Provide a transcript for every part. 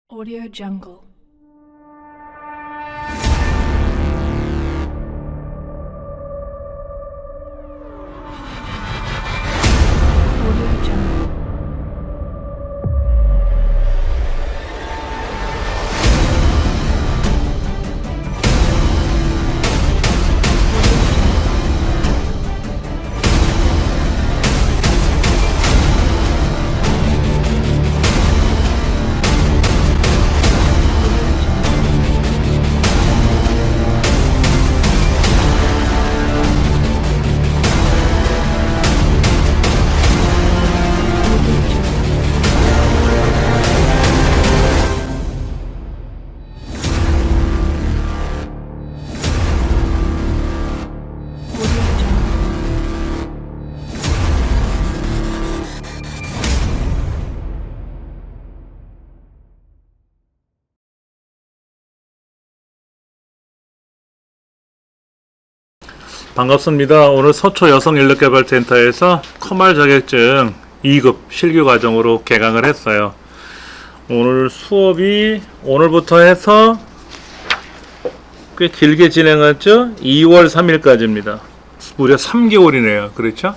Audio Jungle. Audio Jungle. 반갑습니다. 오늘 서초 여성인력개발센터에서 커말 자격증 2급 실기 과정으로 개강을 했어요. 오늘 수업이 오늘부터 해서 꽤 길게 진행했죠. 2월 3일까지입니다. 무려 3개월이네요. 그렇죠?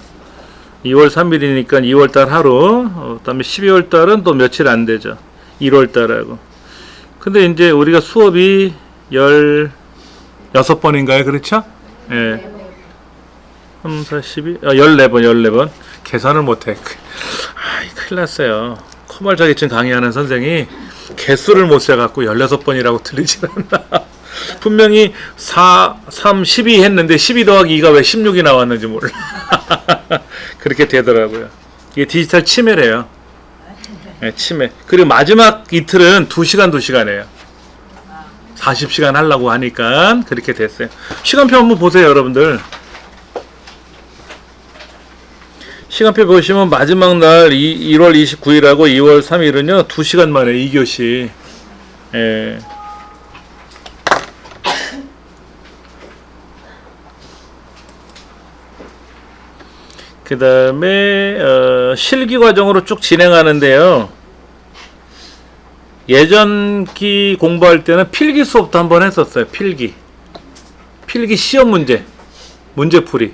2월 3일이니까 2월달 하루, 그 다음에 12월달은 또 며칠 안 되죠. 1월달하고. 근데 이제 우리가 수업이 16번인가요? 그렇죠? 예. 3, 4, 12, 14번. 계산을 못해. 큰일 났어요. 커말 자격증 강의하는 선생이 개수를 못 세갖고 16번이라고 틀리질 않나. 분명히 4, 3, 12 했는데 12 더하기 2가 왜 16이 나왔는지 몰라. 그렇게 되더라고요. 이게 디지털 치매래요. 네, 치매. 그리고 마지막 이틀은 2시간이에요. 40시간 하려고 하니까 그렇게 됐어요. 시간표 한번 보세요, 여러분들. 시간표 보시면 마지막 날 1월 29일하고 2월 3일은요 2시간 만에 2교시. 예. 그 다음에 실기 과정으로 쭉 진행하는데요. 예전기 공부할 때는 필기 수업도 한번 했었어요. 필기 시험 문제풀이.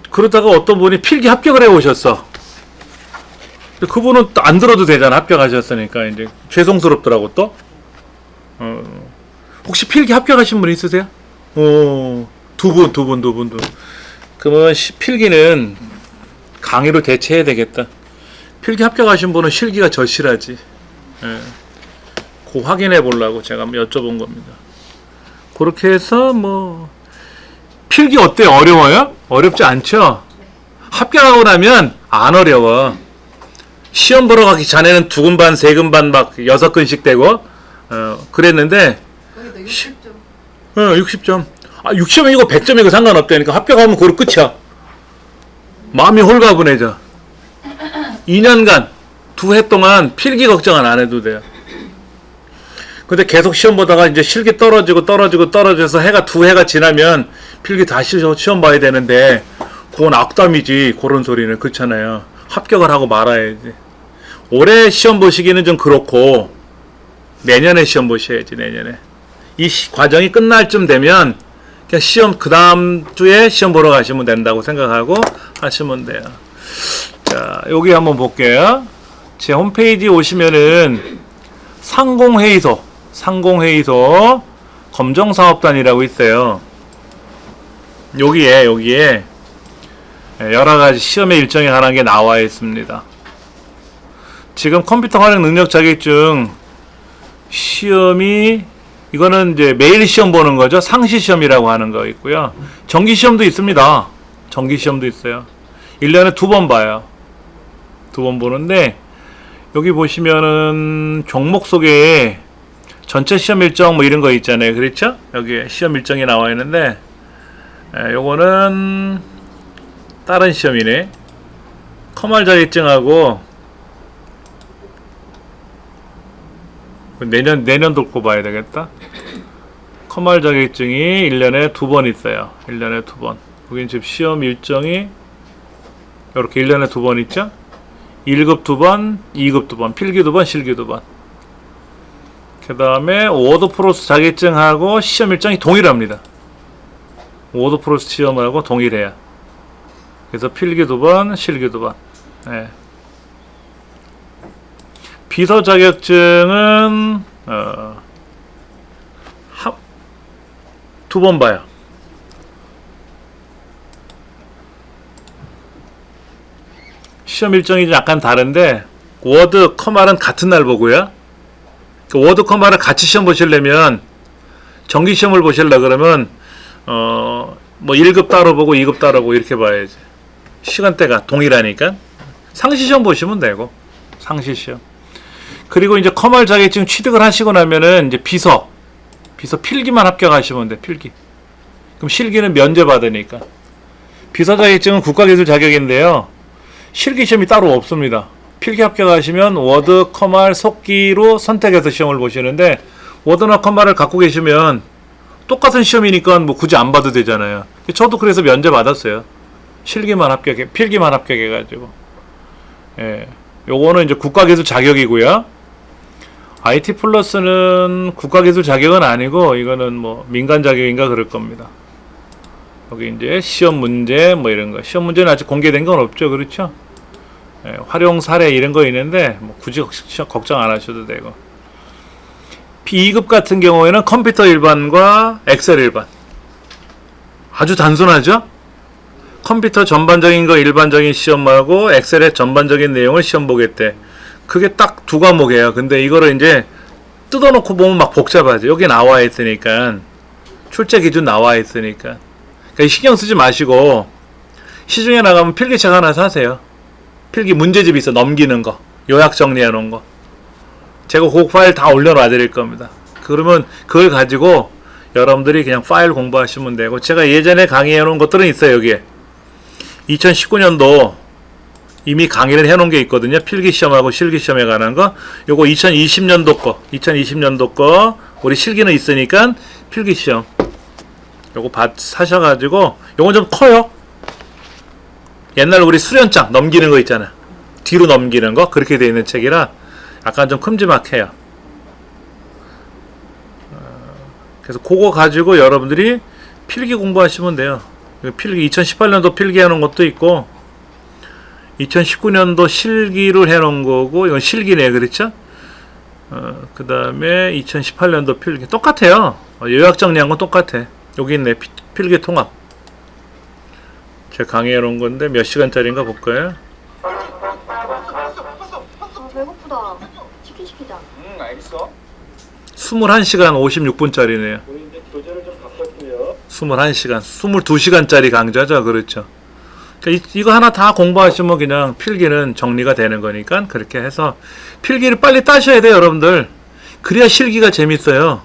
그러다가 어떤 분이 필기 합격을 해 오셨어. 그분은 또 안 들어도 되잖아. 합격하셨으니까 이제 죄송스럽더라고 또. 혹시 필기 합격하신 분 있으세요? 두 분. 그러면 필기는 강의로 대체해야 되겠다. 필기 합격하신 분은 실기가 절실하지. 예. 그 확인해 보려고 제가 한번 여쭤본 겁니다. 그렇게 해서 필기 어때요? 어려워요? 어렵지 않죠? 합격하고 나면 안 어려워. 시험 보러 가기 전에는 2근 반, 3근 반 막 6근씩 되고 그랬는데 60점. 60점. 60점이고 100점이고 상관없다니까. 합격하면 그걸로 끝이야. 마음이 홀가분해져. 2년간 2해 동안 필기 걱정은 안 해도 돼요. 근데 계속 시험 보다가 이제 실기 떨어져서 해가 2해가 지나면 필기 다시 시험 봐야 되는데 그건 악담이지. 그런 소리는. 그렇잖아요. 합격을 하고 말아야지. 올해 시험 보시기는 좀 그렇고 내년에 시험 보셔야지. 내년에 이 과정이 끝날 쯤 되면 그냥 시험 그 다음 주에 시험 보러 가시면 된다고 생각하고 하시면 돼요. 자, 여기 한번 볼게요. 제 홈페이지 오시면은 상공회의소 검정사업단이라고 있어요. 여기에 여러가지 시험의 일정에 관한 게 나와 있습니다. 지금 컴퓨터 활용 능력 자격증 시험이 이거는 이제 매일 시험 보는 거죠. 상시 시험이라고 하는 거 있고요. 정기 시험도 있습니다. 정기 시험도 있어요. 1년에 2번 봐요. 2번 보는데 여기 보시면은 종목 속에 전체 시험 일정 이런 거 있잖아요. 그렇죠? 여기 시험 일정이 나와 있는데 요거는 다른 시험이네. 커말 자격증하고 내년 놓고 봐야 되겠다. 커말 자격증이 1년에 2번 있어요. 1년에 2번. 여긴 지금 시험 일정이 이렇게 1년에 2번 있죠? 1급 2번, 2급 2번, 필기 2번, 실기 2번. 그 다음에 워드프로스 자격증하고 시험 일정이 동일합니다. 워드프로스 시험하고 동일해요. 그래서 필기 2번, 실기 2번. 네. 비서 자격증은 2번 봐요. 시험 일정이 좀 약간 다른데 워드, 커말은 같은 날 보고요. 그 워드, 커말을 같이 시험 보시려면 정기 시험을 보시려 그러면 뭐 1급 따로 보고 2급 따로 보고 이렇게 봐야지. 시간대가 동일하니까 상시 시험 보시면 되고 상시 시험. 그리고 이제 커말 자격증 취득을 하시고 나면은 이제 비서 필기만 합격하시면 돼. 필기. 그럼 실기는 면제 받으니까. 비서 자격증은 국가기술 자격인데요. 실기 시험이 따로 없습니다. 필기 합격하시면 워드, 커말, 속기로 선택해서 시험을 보시는데 워드나 커말을 갖고 계시면 똑같은 시험이니까 뭐 굳이 안 봐도 되잖아요. 저도 그래서 면제 받았어요. 필기만 합격해가지고. 예. 요거는 이제 국가기술 자격이고요. IT 플러스는 국가기술 자격은 아니고 이거는 뭐 민간 자격인가 그럴 겁니다. 여기 이제 시험 문제 뭐 이런 거. 시험 문제는 아직 공개된 건 없죠. 그렇죠? 예, 활용 사례 이런 거 있는데 뭐 굳이 걱정 안 하셔도 되고. B2급 같은 경우에는 컴퓨터 일반과 엑셀 일반. 아주 단순하죠? 컴퓨터 전반적인 거 일반적인 시험하고 엑셀의 전반적인 내용을 시험 보겠대. 그게 딱 두 과목이에요. 근데 이거를 이제 뜯어놓고 보면 막 복잡하죠. 여기 나와 있으니까. 출제 기준 나와 있으니까. 그러니까 신경 쓰지 마시고 시중에 나가면 필기책 하나 사세요. 필기 문제집 있어. 넘기는 거. 요약 정리해 놓은 거. 제가 그 파일 다 올려놔 드릴 겁니다. 그러면 그걸 가지고 여러분들이 그냥 파일 공부하시면 되고, 제가 예전에 강의해 놓은 것들은 있어요. 여기에 2019년도 이미 강의를 해 놓은 게 있거든요. 필기시험하고 실기시험에 관한 거. 요거 2020년도 거 우리 실기는 있으니까 필기시험 요거 사셔가지고, 요건 좀 커요. 옛날 우리 수련장 넘기는 거 있잖아. 뒤로 넘기는 거 그렇게 되어 있는 책이라 약간 좀 큼지막해요. 그래서 그거 가지고 여러분들이 필기 공부하시면 돼요. 필기 2018년도 필기 해놓은 것도 있고 2019년도 실기를 해놓은 거고, 이건 실기네. 그렇죠? 그 다음에 2018년도 필기 똑같아요. 요약 정리한 건 똑같아. 여기 있네. 필기 통합. 제가 강의해 놓은 건데 몇 시간짜리인가 볼까요? 배고프다. 치킨 시키자. 알겠어. 21시간 56분짜리네요. 우리 이제 교재를 좀 바꿨고요. 21시간, 22시간짜리 강좌죠. 그렇죠. 그러니까 이거 하나 다 공부하시면 그냥 필기는 정리가 되는 거니까 그렇게 해서 필기를 빨리 따셔야 돼요, 여러분들. 그래야 실기가 재밌어요.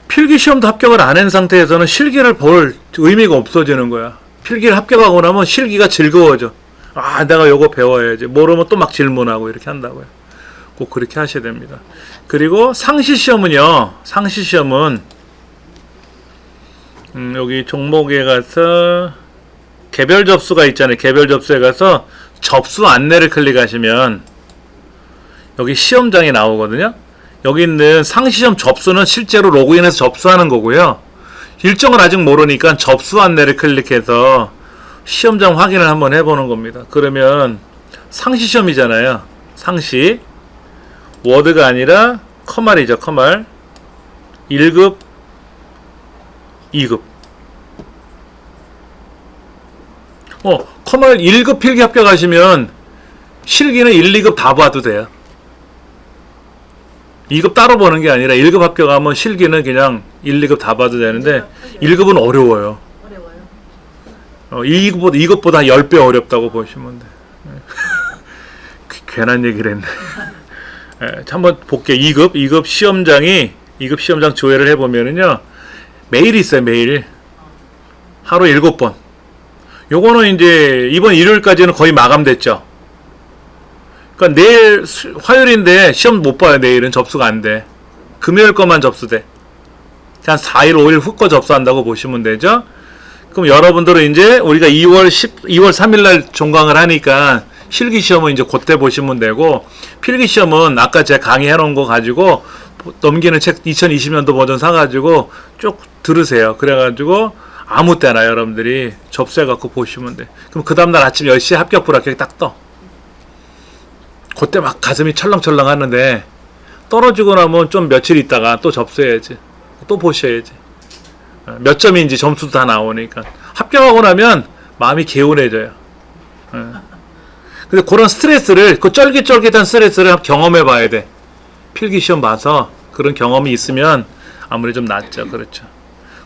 필기 시험도 합격을 안 한 상태에서는 실기를 볼 의미가 없어지는 거야. 필기를 합격하고 나면 실기가 즐거워져. 아, 내가 요거 배워야지. 모르면 또 막 질문하고 이렇게 한다고요. 꼭 그렇게 하셔야 됩니다. 그리고 상시 시험은요. 상시 시험은 여기 종목에 가서 개별 접수가 있잖아요. 개별 접수에 가서 접수 안내를 클릭하시면 여기 시험장이 나오거든요. 여기 있는 상시시험 접수는 실제로 로그인해서 접수하는 거고요. 일정을 아직 모르니까 접수 안내를 클릭해서 시험장 확인을 한번 해보는 겁니다. 그러면 상시시험이잖아요. 상시. 워드가 아니라 커말이죠. 커말. 1급, 2급. 커말 1급 필기 합격하시면 실기는 1, 2급 다 봐도 돼요. 2급 따로 보는 게 아니라 1급 합격하면 실기는 그냥 1, 2급 다 봐도 되는데 1급은 어려워요. 2급보다 10배 어렵다고 보시면 돼. 괜한 얘기를 했네. 한번 볼게요. 2급 시험장이 2급 시험장 조회를 해보면은요, 매일 있어요. 매일 하루 7번. 요거는 이제 이번 일요일까지는 거의 마감됐죠. 그러니까 내일 화요일인데 시험 못 봐요. 내일은 접수가 안 돼. 금요일 것만 접수돼. 한 4일 5일 후 거 접수한다고 보시면 되죠. 그럼 여러분들은 이제 우리가 2월 3일 날 종강을 하니까 실기시험은 이제 그때 보시면 되고, 필기시험은 아까 제가 강의해 놓은 거 가지고 넘기는 책 2020년도 버전 사가지고 쭉 들으세요. 그래가지고 아무 때나 여러분들이 접수해갖고 보시면 돼. 그럼 그 다음날 아침 10시에 합격 불합격이 딱 떠. 그때 막 가슴이 철렁철렁 하는데, 떨어지고 나면 좀 며칠 있다가 또 접수해야지. 또 보셔야지. 몇 점인지 점수도 다 나오니까. 합격하고 나면 마음이 개운해져요. 근데 그런 스트레스를, 그 쫄깃쫄깃한 스트레스를 경험해 봐야 돼. 필기시험 봐서 그런 경험이 있으면 아무래도 좀 낫죠. 그렇죠.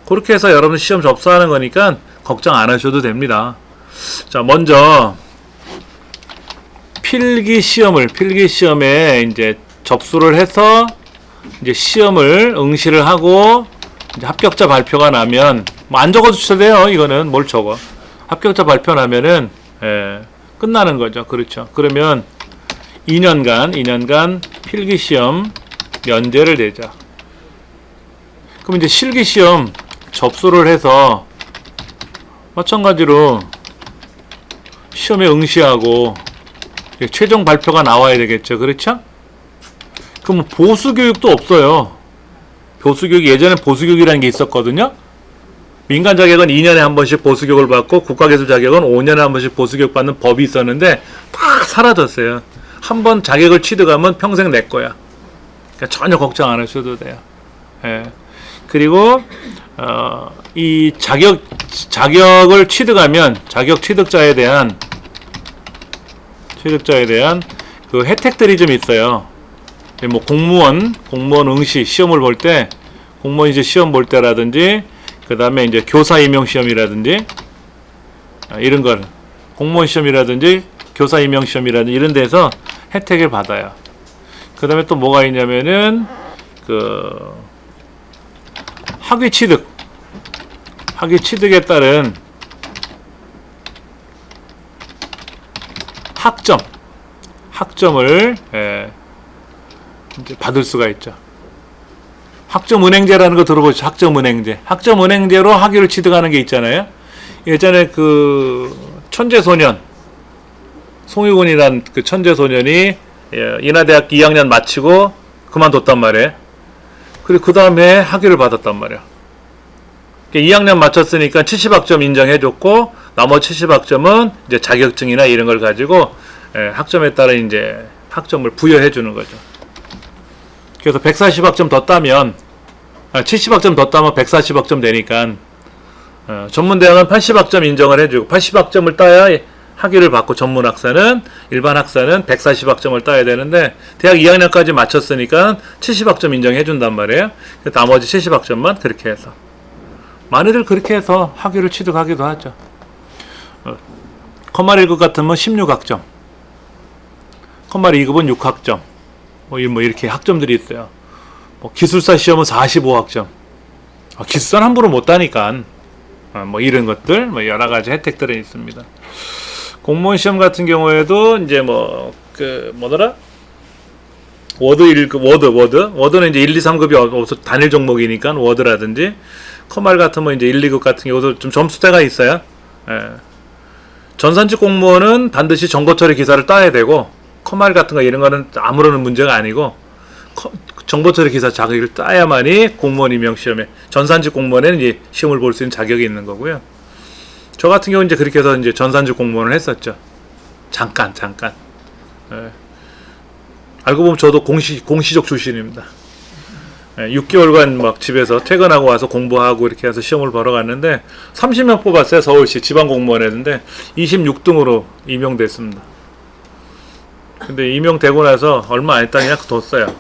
그렇게 해서 여러분 시험 접수하는 거니까 걱정 안 하셔도 됩니다. 자, 먼저 필기시험에 이제 접수를 해서 이제 시험을 응시를 하고 이제 합격자 발표가 나면, 뭐 안 적어도 돼요. 이거는 뭘 적어. 합격자 발표 나면은 끝나는 거죠. 그렇죠. 그러면 2년간 필기시험 면제를 내자. 그럼 이제 실기시험 접수를 해서 마찬가지로 시험에 응시하고 최종 발표가 나와야 되겠죠. 그렇죠? 그럼 보수교육도 없어요. 보수교육, 예전에 보수교육이라는 게 있었거든요. 민간 자격은 2년에 한 번씩 보수교육을 받고, 국가기술 자격은 5년에 한 번씩 보수교육 받는 법이 있었는데 다 사라졌어요. 한 번 자격을 취득하면 평생 내 거야. 그러니까 전혀 걱정 안 하셔도 돼요. 예. 그리고 이 자격을 취득하면 자격 취득자에 대한 그 혜택들이 좀 있어요. 뭐 공무원 응시 시험을 볼 때, 공무원 이제 시험 볼 때라든지, 그 다음에 이제 교사 임용 시험이라든지, 이런 걸, 공무원 시험이라든지 교사 임용 시험이라든지 이런 데서 혜택을 받아요. 그 다음에 또 뭐가 있냐면은 그 학위 취득에 따른 학점을 이제 받을 수가 있죠. 학점은행제라는 거 들어보시죠. 학점은행제로 학위를 취득하는 게 있잖아요. 예전에 그 천재소년, 송유근이란 그 천재소년이 인하대학 2학년 마치고 그만뒀단 말이에요. 그리고 그 다음에 학위를 받았단 말이에요. 2학년 마쳤으니까 70학점 인정해줬고, 나머지 70학점은 이제 자격증이나 이런 걸 가지고 학점에 따라 이제 학점을 부여해주는 거죠. 그래서 140학점 더 따면, 70학점 더 따면 140학점 되니까, 전문대학은 80학점 인정을 해주고, 80학점을 따야 학위를 받고, 일반 학사는 140학점을 따야 되는데, 대학 2학년까지 마쳤으니까 70학점 인정해준단 말이에요. 나머지 70학점만 그렇게 해서. 많이들 그렇게 해서 학위를 취득하기도 하죠. 컴마 1급 같으면 16학점, 컴마 2급은 6학점, 뭐 이렇게 학점들이 있어요. 뭐 기술사 시험은 45학점. 기술사는 함부로 못 따니까. 뭐 이런 것들, 뭐 여러 가지 혜택들이 있습니다. 공무원 시험 같은 경우에도 이제 워드 1급, 워드는 이제 1, 2, 3급이 단일 종목이니까 워드라든지, 컴말 같으면 이제 1, 2급 같은 경우도 좀 점수대가 있어요. 전산직 공무원은 반드시 정보처리 기사를 따야 되고, 컴말 같은 거 이런 거는 아무런 문제가 아니고, 정보처리 기사 자격을 따야만이 공무원 임용 시험에, 전산직 공무원에는 이제 시험을 볼 수 있는 자격이 있는 거고요. 저 같은 경우는 이제 그렇게 해서 이제 전산직 공무원을 했었죠. 잠깐. 알고 보면 저도 공시적 출신입니다. 6개월간 막 집에서 퇴근하고 와서 공부하고 이렇게 해서 시험을 보러 갔는데 30명 뽑았어요. 서울시 지방공무원 했는데 26등으로 임용됐습니다. 근데 임용되고 나서 얼마 안 있다 그냥 뒀어요.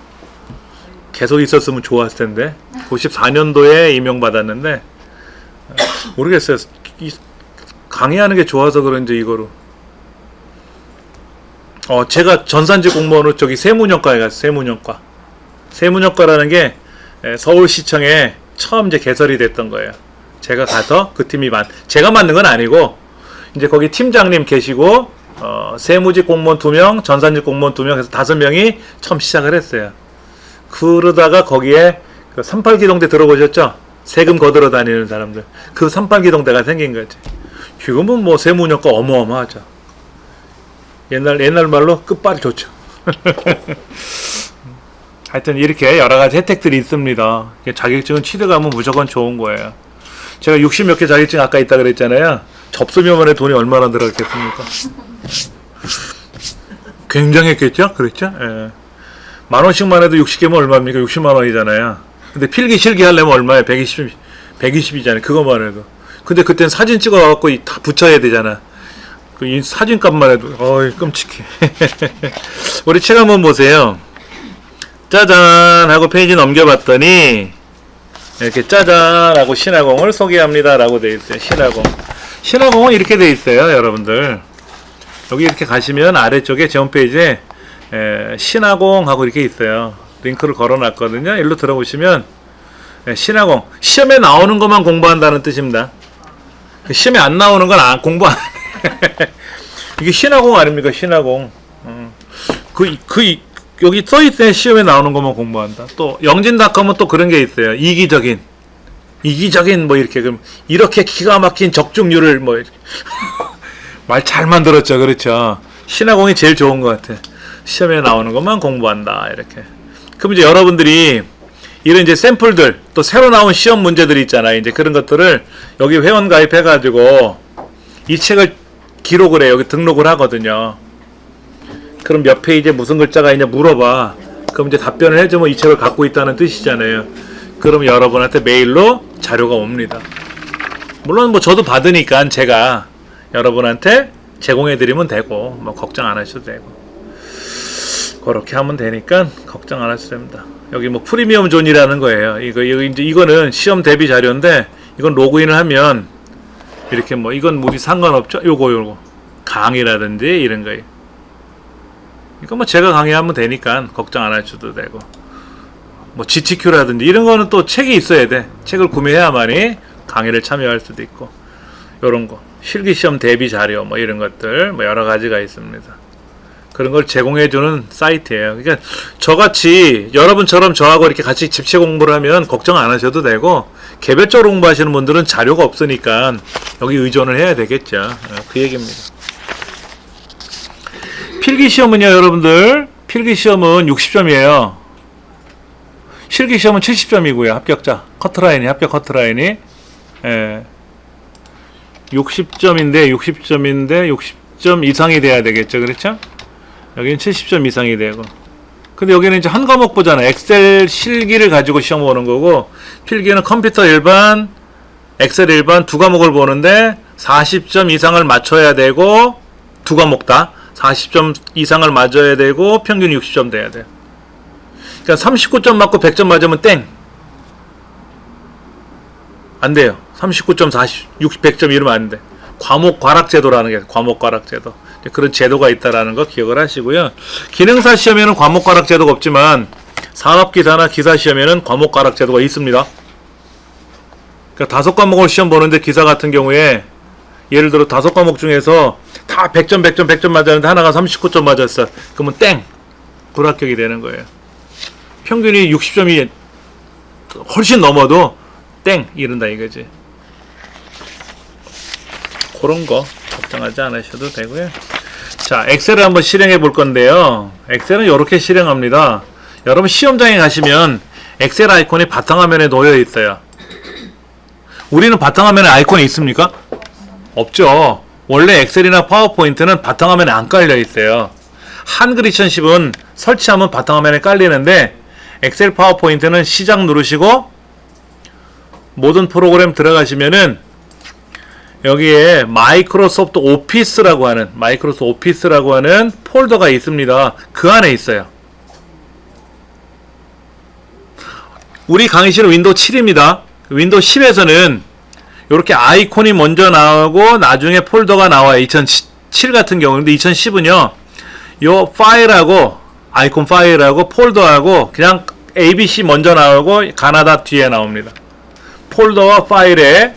계속 있었으면 좋았을 텐데. 94년도에 임용받았는데 모르겠어요. 강의하는 게 좋아서 그런지 이거로. 제가 전산직 공무원으로 저기 세무연과에 갔어요. 세무연과라는 게 서울시청에 처음 이제 개설이 됐던 거예요. 제가 가서 그 팀이 제가 맡는 건 아니고 이제 거기 팀장님 계시고 세무직 공무원 2명, 전산직 공무원 2명 해서 5명이 처음 시작을 했어요. 그러다가 거기에 그 38기동대 들어보셨죠? 세금 거들어 다니는 사람들. 그 38기동대가 생긴 거지. 지금은 뭐 세무연과 어마어마하죠. 옛날 말로 끝발이 좋죠. 하여튼 이렇게 여러 가지 혜택들이 있습니다. 자격증은 취득하면 무조건 좋은 거예요. 제가 60 몇 개 자격증 아까 있다 그랬잖아요. 접수료만에 돈이 얼마나 들어갔겠습니까? 굉장했겠죠? 그랬죠? 예. 10,000원씩만 해도 60개면 얼마입니까? 60만 원이잖아요. 근데 필기 실기 하려면 얼마예요? 120이잖아요. 그것만 해도. 근데 그땐 사진 찍어갖고 다 붙여야 되잖아. 이 사진값만 해도, 어이, 끔찍해. 우리 책 한번 보세요. 짜잔! 하고 페이지 넘겨봤더니, 이렇게 짜잔! 하고 신화공을 소개합니다. 라고 되어 있어요. 신화공. 신화공은 이렇게 되어 있어요. 여러분들. 여기 이렇게 가시면 아래쪽에 제 홈페이지에 신화공 하고 이렇게 있어요. 링크를 걸어놨거든요. 일로 들어보시면 신화공. 시험에 나오는 것만 공부한다는 뜻입니다. 시험에 안 나오는 건 공부 안 해. 이게 신화공 아닙니까? 신화공. 여기 써있어요. 시험에 나오는 것만 공부한다. 또 영진닷컴은 또 그런 게 있어요. 이기적인 뭐 이렇게 그럼 이렇게 기가 막힌 적중률을 뭐 말 잘 만들었죠. 그렇죠. 신화공이 제일 좋은 것 같아. 시험에 나오는 것만 공부한다. 이렇게. 그럼 이제 여러분들이 이런 이제 샘플들 또 새로 나온 시험 문제들이 있잖아요. 이제 그런 것들을 여기 회원 가입해가지고 이 책을 기록을 해. 여기 등록을 하거든요. 그럼 몇 페이지에 무슨 글자가 있냐 물어봐. 그럼 이제 답변을 해주면 이 책을 갖고 있다는 뜻이잖아요. 그럼 여러분한테 메일로 자료가 옵니다. 물론 뭐 저도 받으니까 제가 여러분한테 제공해드리면 되고 뭐 걱정 안 하셔도 되고 그렇게 하면 되니까 걱정 안 하셔도 됩니다. 여기 뭐 프리미엄 존이라는 거예요. 이거는 시험 대비 자료인데 이건 로그인을 하면 이렇게 뭐 이건 우리 상관없죠. 요거 강의라든지 이런 거예요. 이거 뭐 제가 강의하면 되니까 걱정 안 하셔도 되고 뭐 GTQ라든지 이런 거는 또 책이 있어야 돼. 책을 구매해야만이 강의를 참여할 수도 있고 요런 거 실기시험 대비 자료 뭐 이런 것들 뭐 여러 가지가 있습니다. 그런 걸 제공해주는 사이트예요. 그러니까 저같이 여러분처럼 저하고 이렇게 같이 집체 공부를 하면 걱정 안 하셔도 되고 개별적으로 공부하시는 분들은 자료가 없으니까 여기 의존을 해야 되겠죠. 그 얘기입니다. 필기시험은요 여러분들 필기시험은 60점이에요. 실기시험은 70점이고요. 합격자 커트라인이 합격 커트라인이 60점인데 60점 이상이 돼야 되겠죠. 그렇죠? 여기는 70점 이상이 되고 근데 여기는 이제 한 과목 보잖아요. 엑셀 실기를 가지고 시험 보는 거고 필기는 컴퓨터 일반 엑셀 일반 두 과목을 보는데 40점 이상을 맞춰야 되고 두 과목 다 40점 이상을 맞아야 되고 평균 60점 돼야 돼요. 그러니까 39점 맞고 100점 맞으면 땡. 안 돼요. 39점 40, 60, 100점 이러면 안 돼. 과목 과락 제도라는 게 과목 과락 제도. 그런 제도가 있다라는 거 기억을 하시고요. 기능사 시험에는 과목 과락 제도가 없지만 산업기사나 기사 시험에는 과목 과락 제도가 있습니다. 그러니까 5과목을 시험 보는데 기사 같은 경우에 예를 들어 5과목 중에서 다 100점, 100점, 100점 맞았는데 하나가 39점 맞았어. 그러면 땡! 불합격이 되는 거예요. 평균이 60점이 훨씬 넘어도 땡! 이른다 이거지. 그런 거 걱정하지 않으셔도 되고요. 자, 엑셀을 한번 실행해 볼 건데요. 엑셀은 이렇게 실행합니다. 여러분 시험장에 가시면 엑셀 아이콘이 바탕화면에 놓여 있어요. 우리는 바탕화면에 아이콘이 있습니까? 없죠. 원래 엑셀이나 파워포인트는 바탕화면에 안 깔려 있어요. 한글 2010은 설치하면 바탕화면에 깔리는데 엑셀 파워포인트는 시작 누르시고 모든 프로그램 들어가시면은 여기에 마이크로소프트 오피스라고 하는 폴더가 있습니다. 그 안에 있어요. 우리 강의실은 윈도우 7입니다. 윈도우 10에서는 이렇게 아이콘이 먼저 나오고 나중에 폴더가 나와요. 2007 같은 경우인데 2010은요. 요 파일하고 아이콘 파일하고 폴더하고 그냥 ABC 먼저 나오고 가나다 뒤에 나옵니다. 폴더와 파일에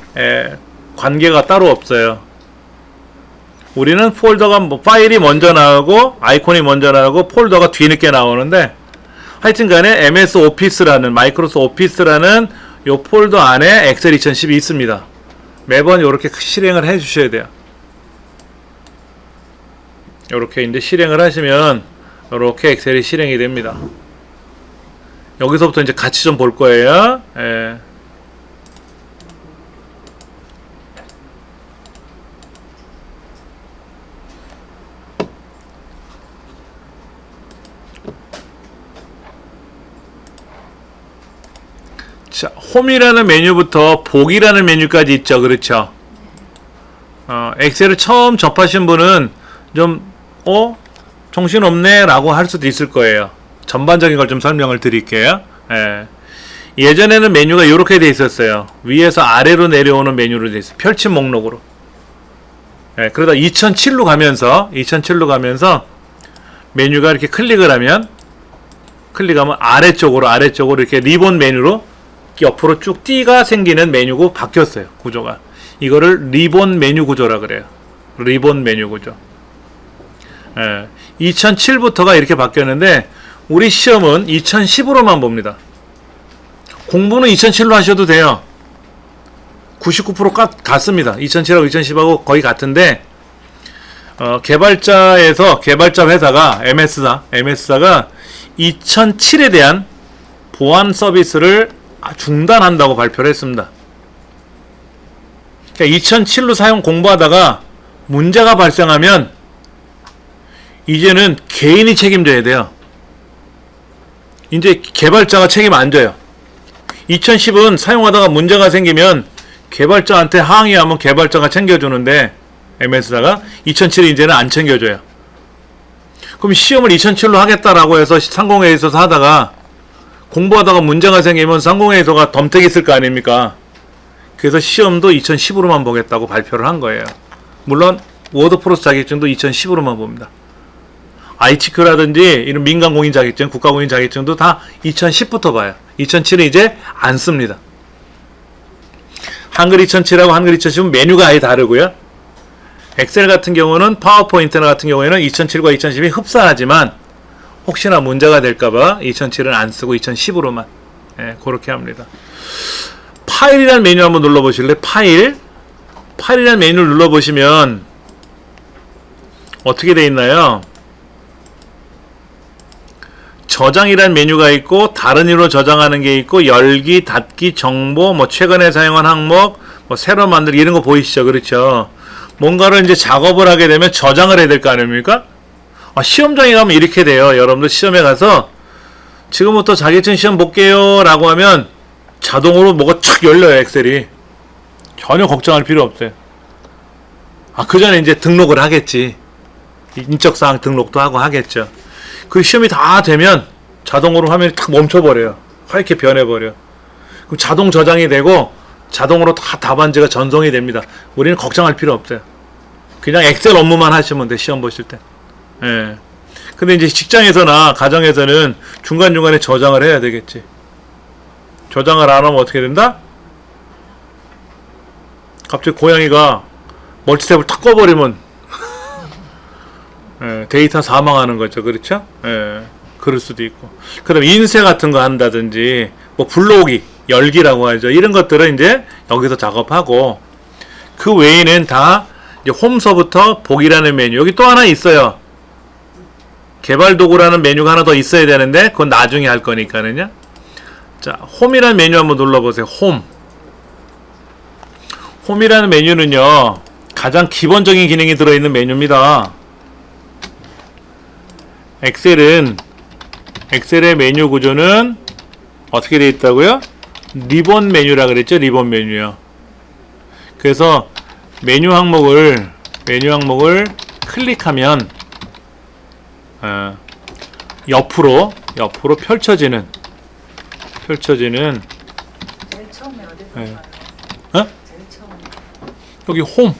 관계가 따로 없어요. 우리는 폴더가 파일이 먼저 나오고 아이콘이 먼저 나오고 폴더가 뒤늦게 나오는데 하여튼간에 MS 오피스라는 마이크로소프트 오피스라는 요 폴더 안에 엑셀 2010이 있습니다. 매번 이렇게 실행을 해 주셔야 돼요. 요렇게 이제 실행을 하시면 요렇게 엑셀이 실행이 됩니다. 여기서부터 이제 같이 좀 볼 거예요. 예. 자, 홈이라는 메뉴부터 보기라는 메뉴까지 있죠. 그렇죠? 엑셀을 처음 접하신 분은 좀 정신없네 라고 할 수도 있을 거예요. 전반적인 걸 좀 설명을 드릴게요. 예. 예전에는 메뉴가 이렇게 돼 있었어요. 위에서 아래로 내려오는 메뉴로 돼 있어요. 펼친 목록으로. 예, 그러다 2007로 가면서 메뉴가 이렇게 클릭하면 아래쪽으로 이렇게 리본 메뉴로 옆으로 쭉 띠가 생기는 메뉴고 바뀌었어요. 구조가. 이거를 리본 메뉴 구조라 그래요. 리본 메뉴 구조. 2007부터가 이렇게 바뀌었는데 우리 시험은 2010으로만 봅니다. 공부는 2007로 하셔도 돼요. 99% 같습니다. 2007하고 2010하고 거의 같은데 개발자 회사가 MS사가 2007에 대한 보안 서비스를 중단한다고 발표를 했습니다. 그러니까 2007로 사용 공부하다가 문제가 발생하면 이제는 개인이 책임져야 돼요. 이제 개발자가 책임 안 져요. 2010은 사용하다가 문제가 생기면 개발자한테 항의하면 개발자가 챙겨주는데 MS사가 2007은 이제는 안 챙겨줘요. 그럼 시험을 2007로 하겠다라고 해서 상공회의소에서 하다가 공부하다가 문제가 생기면 상공회의소가 덤택이 있을 거 아닙니까? 그래서 시험도 2010으로만 보겠다고 발표를 한 거예요. 물론 워드프로스 자격증도 2010으로만 봅니다. ITQ라든지 이런 민간공인 자격증, 국가공인 자격증도 다 2010부터 봐요. 2007은 이제 안 씁니다. 한글 2007하고 한글 2010은 메뉴가 아예 다르고요. 엑셀 같은 경우는 파워포인트 같은 경우에는 2007과 2010이 흡사하지만 혹시나 문제가 될까봐 2007은 안 쓰고 2010으로만 그렇게 합니다. 파일이라는 메뉴 한번 눌러보실래요? 파일이라는 메뉴를 눌러보시면 어떻게 돼 있나요? 저장이라는 메뉴가 있고 다른 이유로 저장하는 게 있고 열기, 닫기, 정보, 최근에 사용한 항목, 새로 만들기 이런 거 보이시죠? 그렇죠? 뭔가를 이제 작업을 하게 되면 저장을 해야 될 거 아닙니까? 시험장에 가면 이렇게 돼요. 여러분들 시험에 가서 지금부터 자격증 시험 볼게요 라고 하면 자동으로 뭐가 촥 열려요. 엑셀이. 전혀 걱정할 필요 없어요. 그 전에 이제 등록을 하겠지. 인적사항 등록도 하고 하겠죠. 그 시험이 다 되면 자동으로 화면이 탁 멈춰버려요. 하얗게 변해버려. 그럼 자동 저장이 되고 자동으로 다 답안지가 전송이 됩니다. 우리는 걱정할 필요 없어요. 그냥 엑셀 업무만 하시면 돼. 시험 보실 때. 예. 근데 이제 직장에서나 가정에서는 중간중간에 저장을 해야 되겠지. 저장을 안 하면 어떻게 된다? 갑자기 고양이가 멀티탭을 탁 꺼버리면 데이터 사망하는 거죠. 그렇죠? 그럴 수도 있고. 그 다음에 인쇄 같은 거 한다든지, 불러오기, 열기라고 하죠. 이런 것들은 이제 여기서 작업하고, 그 외에는 다 이제 홈서부터 보기라는 메뉴. 여기 또 하나 있어요. 개발 도구라는 메뉴가 하나 더 있어야 되는데, 그건 나중에 할 거니까는요. 자, 홈이라는 메뉴 한번 눌러보세요. 홈이라는 메뉴는요, 가장 기본적인 기능이 들어있는 메뉴입니다. 엑셀의 메뉴 구조는 어떻게 되어 있다고요? 리본 메뉴라 그랬죠? 리본 메뉴요. 그래서 메뉴 항목을 클릭하면 옆으로 펼쳐지는 제일 처음에 어디 제일 처음에 여기 홈.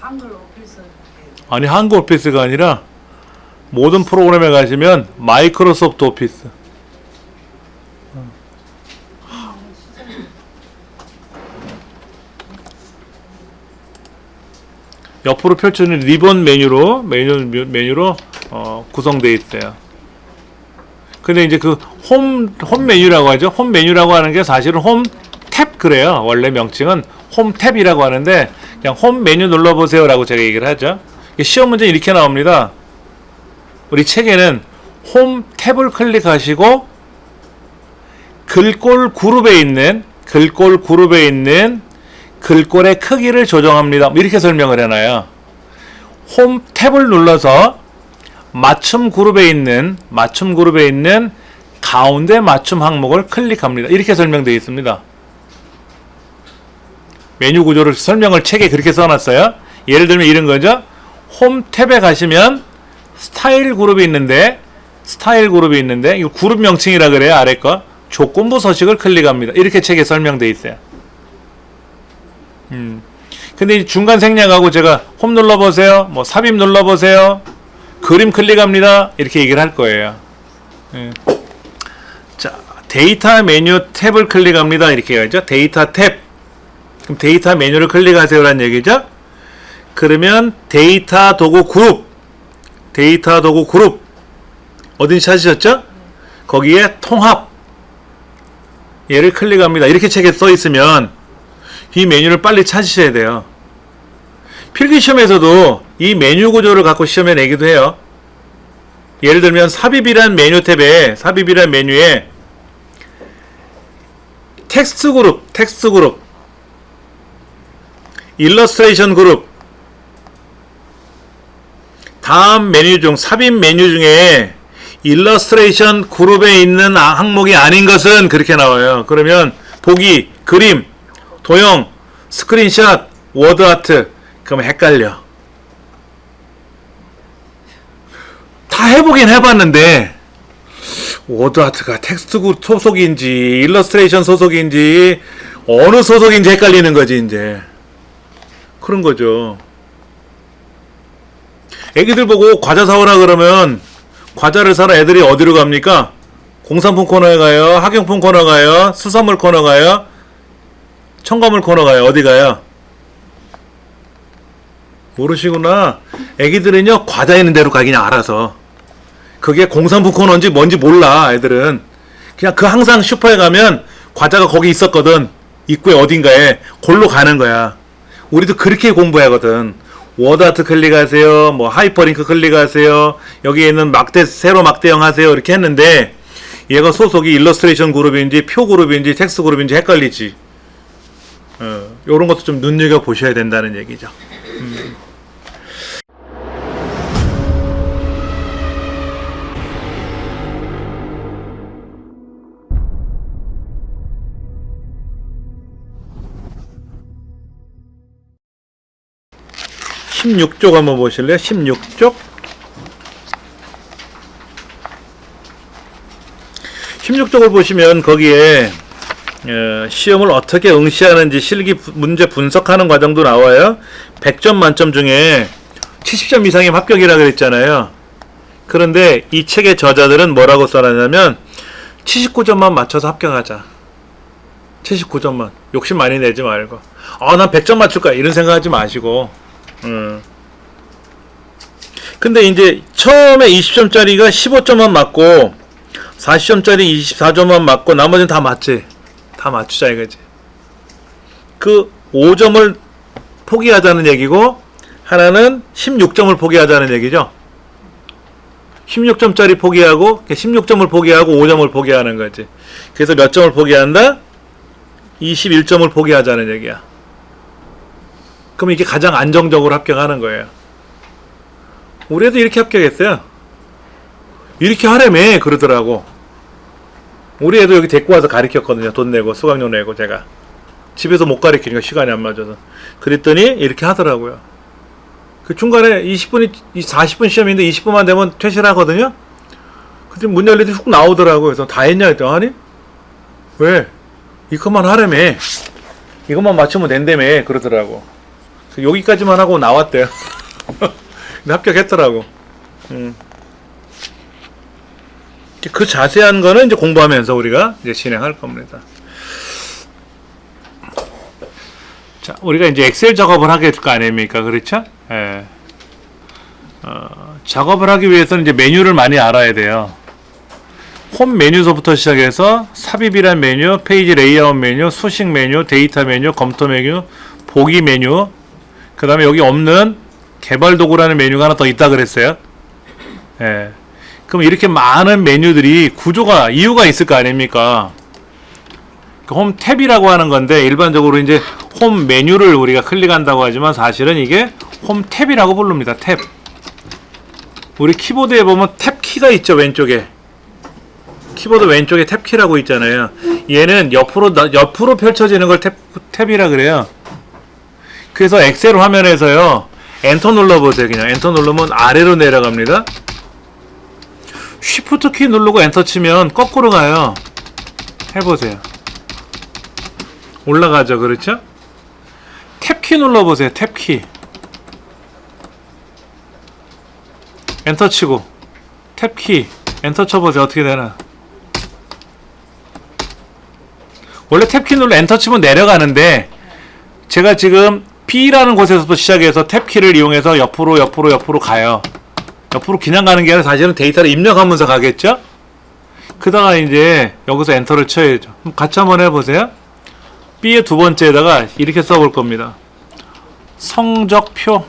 한글 오피스 아니, 한글 오피스가 아니라 모든 프로그램에 가시면 마이크로소프트 오피스. 옆으로 펼쳐지는 리본 메뉴로 구성되어 있어요. 근데 이제 그 홈 메뉴라고 하죠. 홈 메뉴라고 하는 게 사실은 홈 탭 그래요. 원래 명칭은 홈 탭이라고 하는데 그냥 홈 메뉴 눌러보세요라고 제가 얘기를 하죠. 시험 문제 이렇게 나옵니다. 우리 책에는 홈 탭을 클릭하시고 글꼴 그룹에 있는 글꼴의 크기를 조정합니다. 이렇게 설명을 해놔요. 홈 탭을 눌러서 맞춤 그룹에 있는 가운데 맞춤 항목을 클릭합니다. 이렇게 설명되어 있습니다. 메뉴 구조를 설명을 책에 그렇게 써놨어요. 예를 들면 이런 거죠. 홈 탭에 가시면 스타일 그룹이 있는데 이거 그룹 명칭이라 그래요. 아래 거 조건부 서식을 클릭합니다. 이렇게 책에 설명되어 있어요. 근데 이 중간 생략하고 제가 홈 눌러보세요, 뭐 삽입 눌러보세요, 그림 클릭합니다 이렇게 얘기를 할 거예요. 자, 데이터 메뉴 탭을 클릭합니다 이렇게 해야죠. 데이터 탭. 그럼 데이터 메뉴를 클릭하세요라는 얘기죠. 그러면 데이터 도구 그룹 어딘지 찾으셨죠? 거기에 통합 얘를 클릭합니다. 이렇게 책에 써 있으면 이 메뉴를 빨리 찾으셔야 돼요. 필기시험에서도 이 메뉴 구조를 갖고 시험에 내기도 해요. 예를 들면 삽입이란 메뉴 탭에 삽입이란 메뉴에 텍스트 그룹, 일러스트레이션 그룹, 다음 메뉴 중 삽입 메뉴 중에 일러스트레이션 그룹에 있는 항목이 아닌 것은 그렇게 나와요. 그러면 보기, 그림, 도형, 스크린샷, 워드 아트 그러면 헷갈려. 다 해보긴 해봤는데 워드 아트가 텍스트 그룹 소속인지 일러스트레이션 소속인지 어느 소속인지 헷갈리는 거지 이제. 그런 거죠. 애기들 보고 과자 사오라 그러면 과자를 사러 애들이 어디로 갑니까? 공산품 코너에 가요? 학용품 코너 가요? 수산물 코너 가요? 첨가물 코너 가요? 어디 가요? 모르시구나. 애기들은요 과자 있는 데로 가 그냥 알아서. 그게 공산품 코너인지 뭔지 몰라 애들은. 그냥 그 항상 슈퍼에 가면 과자가 거기 있었거든. 입구에 어딘가에. 골로 가는 거야. 우리도 그렇게 공부하거든. 워드아트 클릭하세요. 뭐 하이퍼링크 클릭하세요. 여기에 있는 세로 막대형 하세요. 이렇게 했는데 얘가 소속이 일러스트레이션 그룹인지 표 그룹인지 텍스트 그룹인지 헷갈리지. 요런 것도 좀 눈여겨 보셔야 된다는 얘기죠. 16쪽 한번 보실래요? 16쪽. 16쪽을 보시면 거기에 시험을 어떻게 응시하는지 실기 문제 분석하는 과정도 나와요. 100점 만점 중에 70점 이상이면 합격이라 그랬잖아요. 그런데 이 책의 저자들은 뭐라고 써놨냐면 79점만 맞춰서 합격하자. 79점만. 욕심 많이 내지 말고 난 100점 맞출 거야 이런 생각하지 마시고. 근데 이제 처음에 20점짜리가 15점만 맞고 40점짜리 24점만 맞고 나머지는 다 맞지. 다 맞추자 이거지. 그 5점을 포기하자는 얘기고 하나는 16점을 포기하자는 얘기죠. 16점짜리 포기하고 16점을 포기하고 5점을 포기하는 거지. 그래서 몇 점을 포기한다? 21점을 포기하자는 얘기야. 그럼 이게 가장 안정적으로 합격하는 거예요. 우리 애도 이렇게 합격했어요. 이렇게 하라며 그러더라고. 우리 애도 여기 데리고 와서 가르쳤거든요. 돈 내고 수강료 내고 제가. 집에서 못 가르치니까 시간이 안 맞아서. 그랬더니 이렇게 하더라고요. 그 중간에 40분 시험인데 20분만 되면 퇴실 하거든요. 근데 문 열릴 때 훅 나오더라고요. 그래서 다 했냐 했더니 아니 왜? 이것만 하라며. 이것만 맞추면 된다며 그러더라고. 여기까지만 하고 나왔대요. 근데 합격했더라고. 그 자세한 거는 이제 공부하면서 우리가 이제 진행할 겁니다. 자, 우리가 이제 엑셀 작업을 하게 될 거 아닙니까? 그렇죠? 예. 작업을 하기 위해서는 이제 메뉴를 많이 알아야 돼요. 홈 메뉴서부터 시작해서 삽입이란 메뉴, 페이지 레이아웃 메뉴, 수식 메뉴, 데이터 메뉴, 검토 메뉴, 보기 메뉴, 그 다음에 여기 없는 개발 도구라는 메뉴가 하나 더 있다 그랬어요. 예. 그럼 이렇게 많은 메뉴들이 구조가 이유가 있을 거 아닙니까? 홈 탭이라고 하는 건데 일반적으로 이제 홈 메뉴를 우리가 클릭한다고 하지만 사실은 이게 홈 탭이라고 부릅니다. 탭. 우리 키보드에 보면 탭 키가 있죠, 왼쪽에. 키보드 왼쪽에 탭 키라고 있잖아요. 얘는 옆으로 펼쳐지는 걸 탭이라 그래요. 그래서 엑셀 화면에서요, 엔터 눌러보세요. 그냥 엔터 누르면 아래로 내려갑니다. 쉬프트 키 누르고 엔터 치면 거꾸로 가요. 해보세요. 올라가죠. 그렇죠? 탭 키 눌러보세요. 탭 키. 엔터 치고 탭 키 엔터 쳐보세요. 어떻게 되나. 원래 탭 키 눌러 엔터 치면 내려가는데 제가 지금 B라는 곳에서부터 시작해서 탭 키를 이용해서 옆으로 가요. 옆으로 그냥 가는 게 아니라 사실은 데이터를 입력하면서 가겠죠? 그다가 이제 여기서 엔터를 쳐야죠. 같이 한번 해보세요. B의 두 번째에다가 이렇게 써볼 겁니다. 성적표.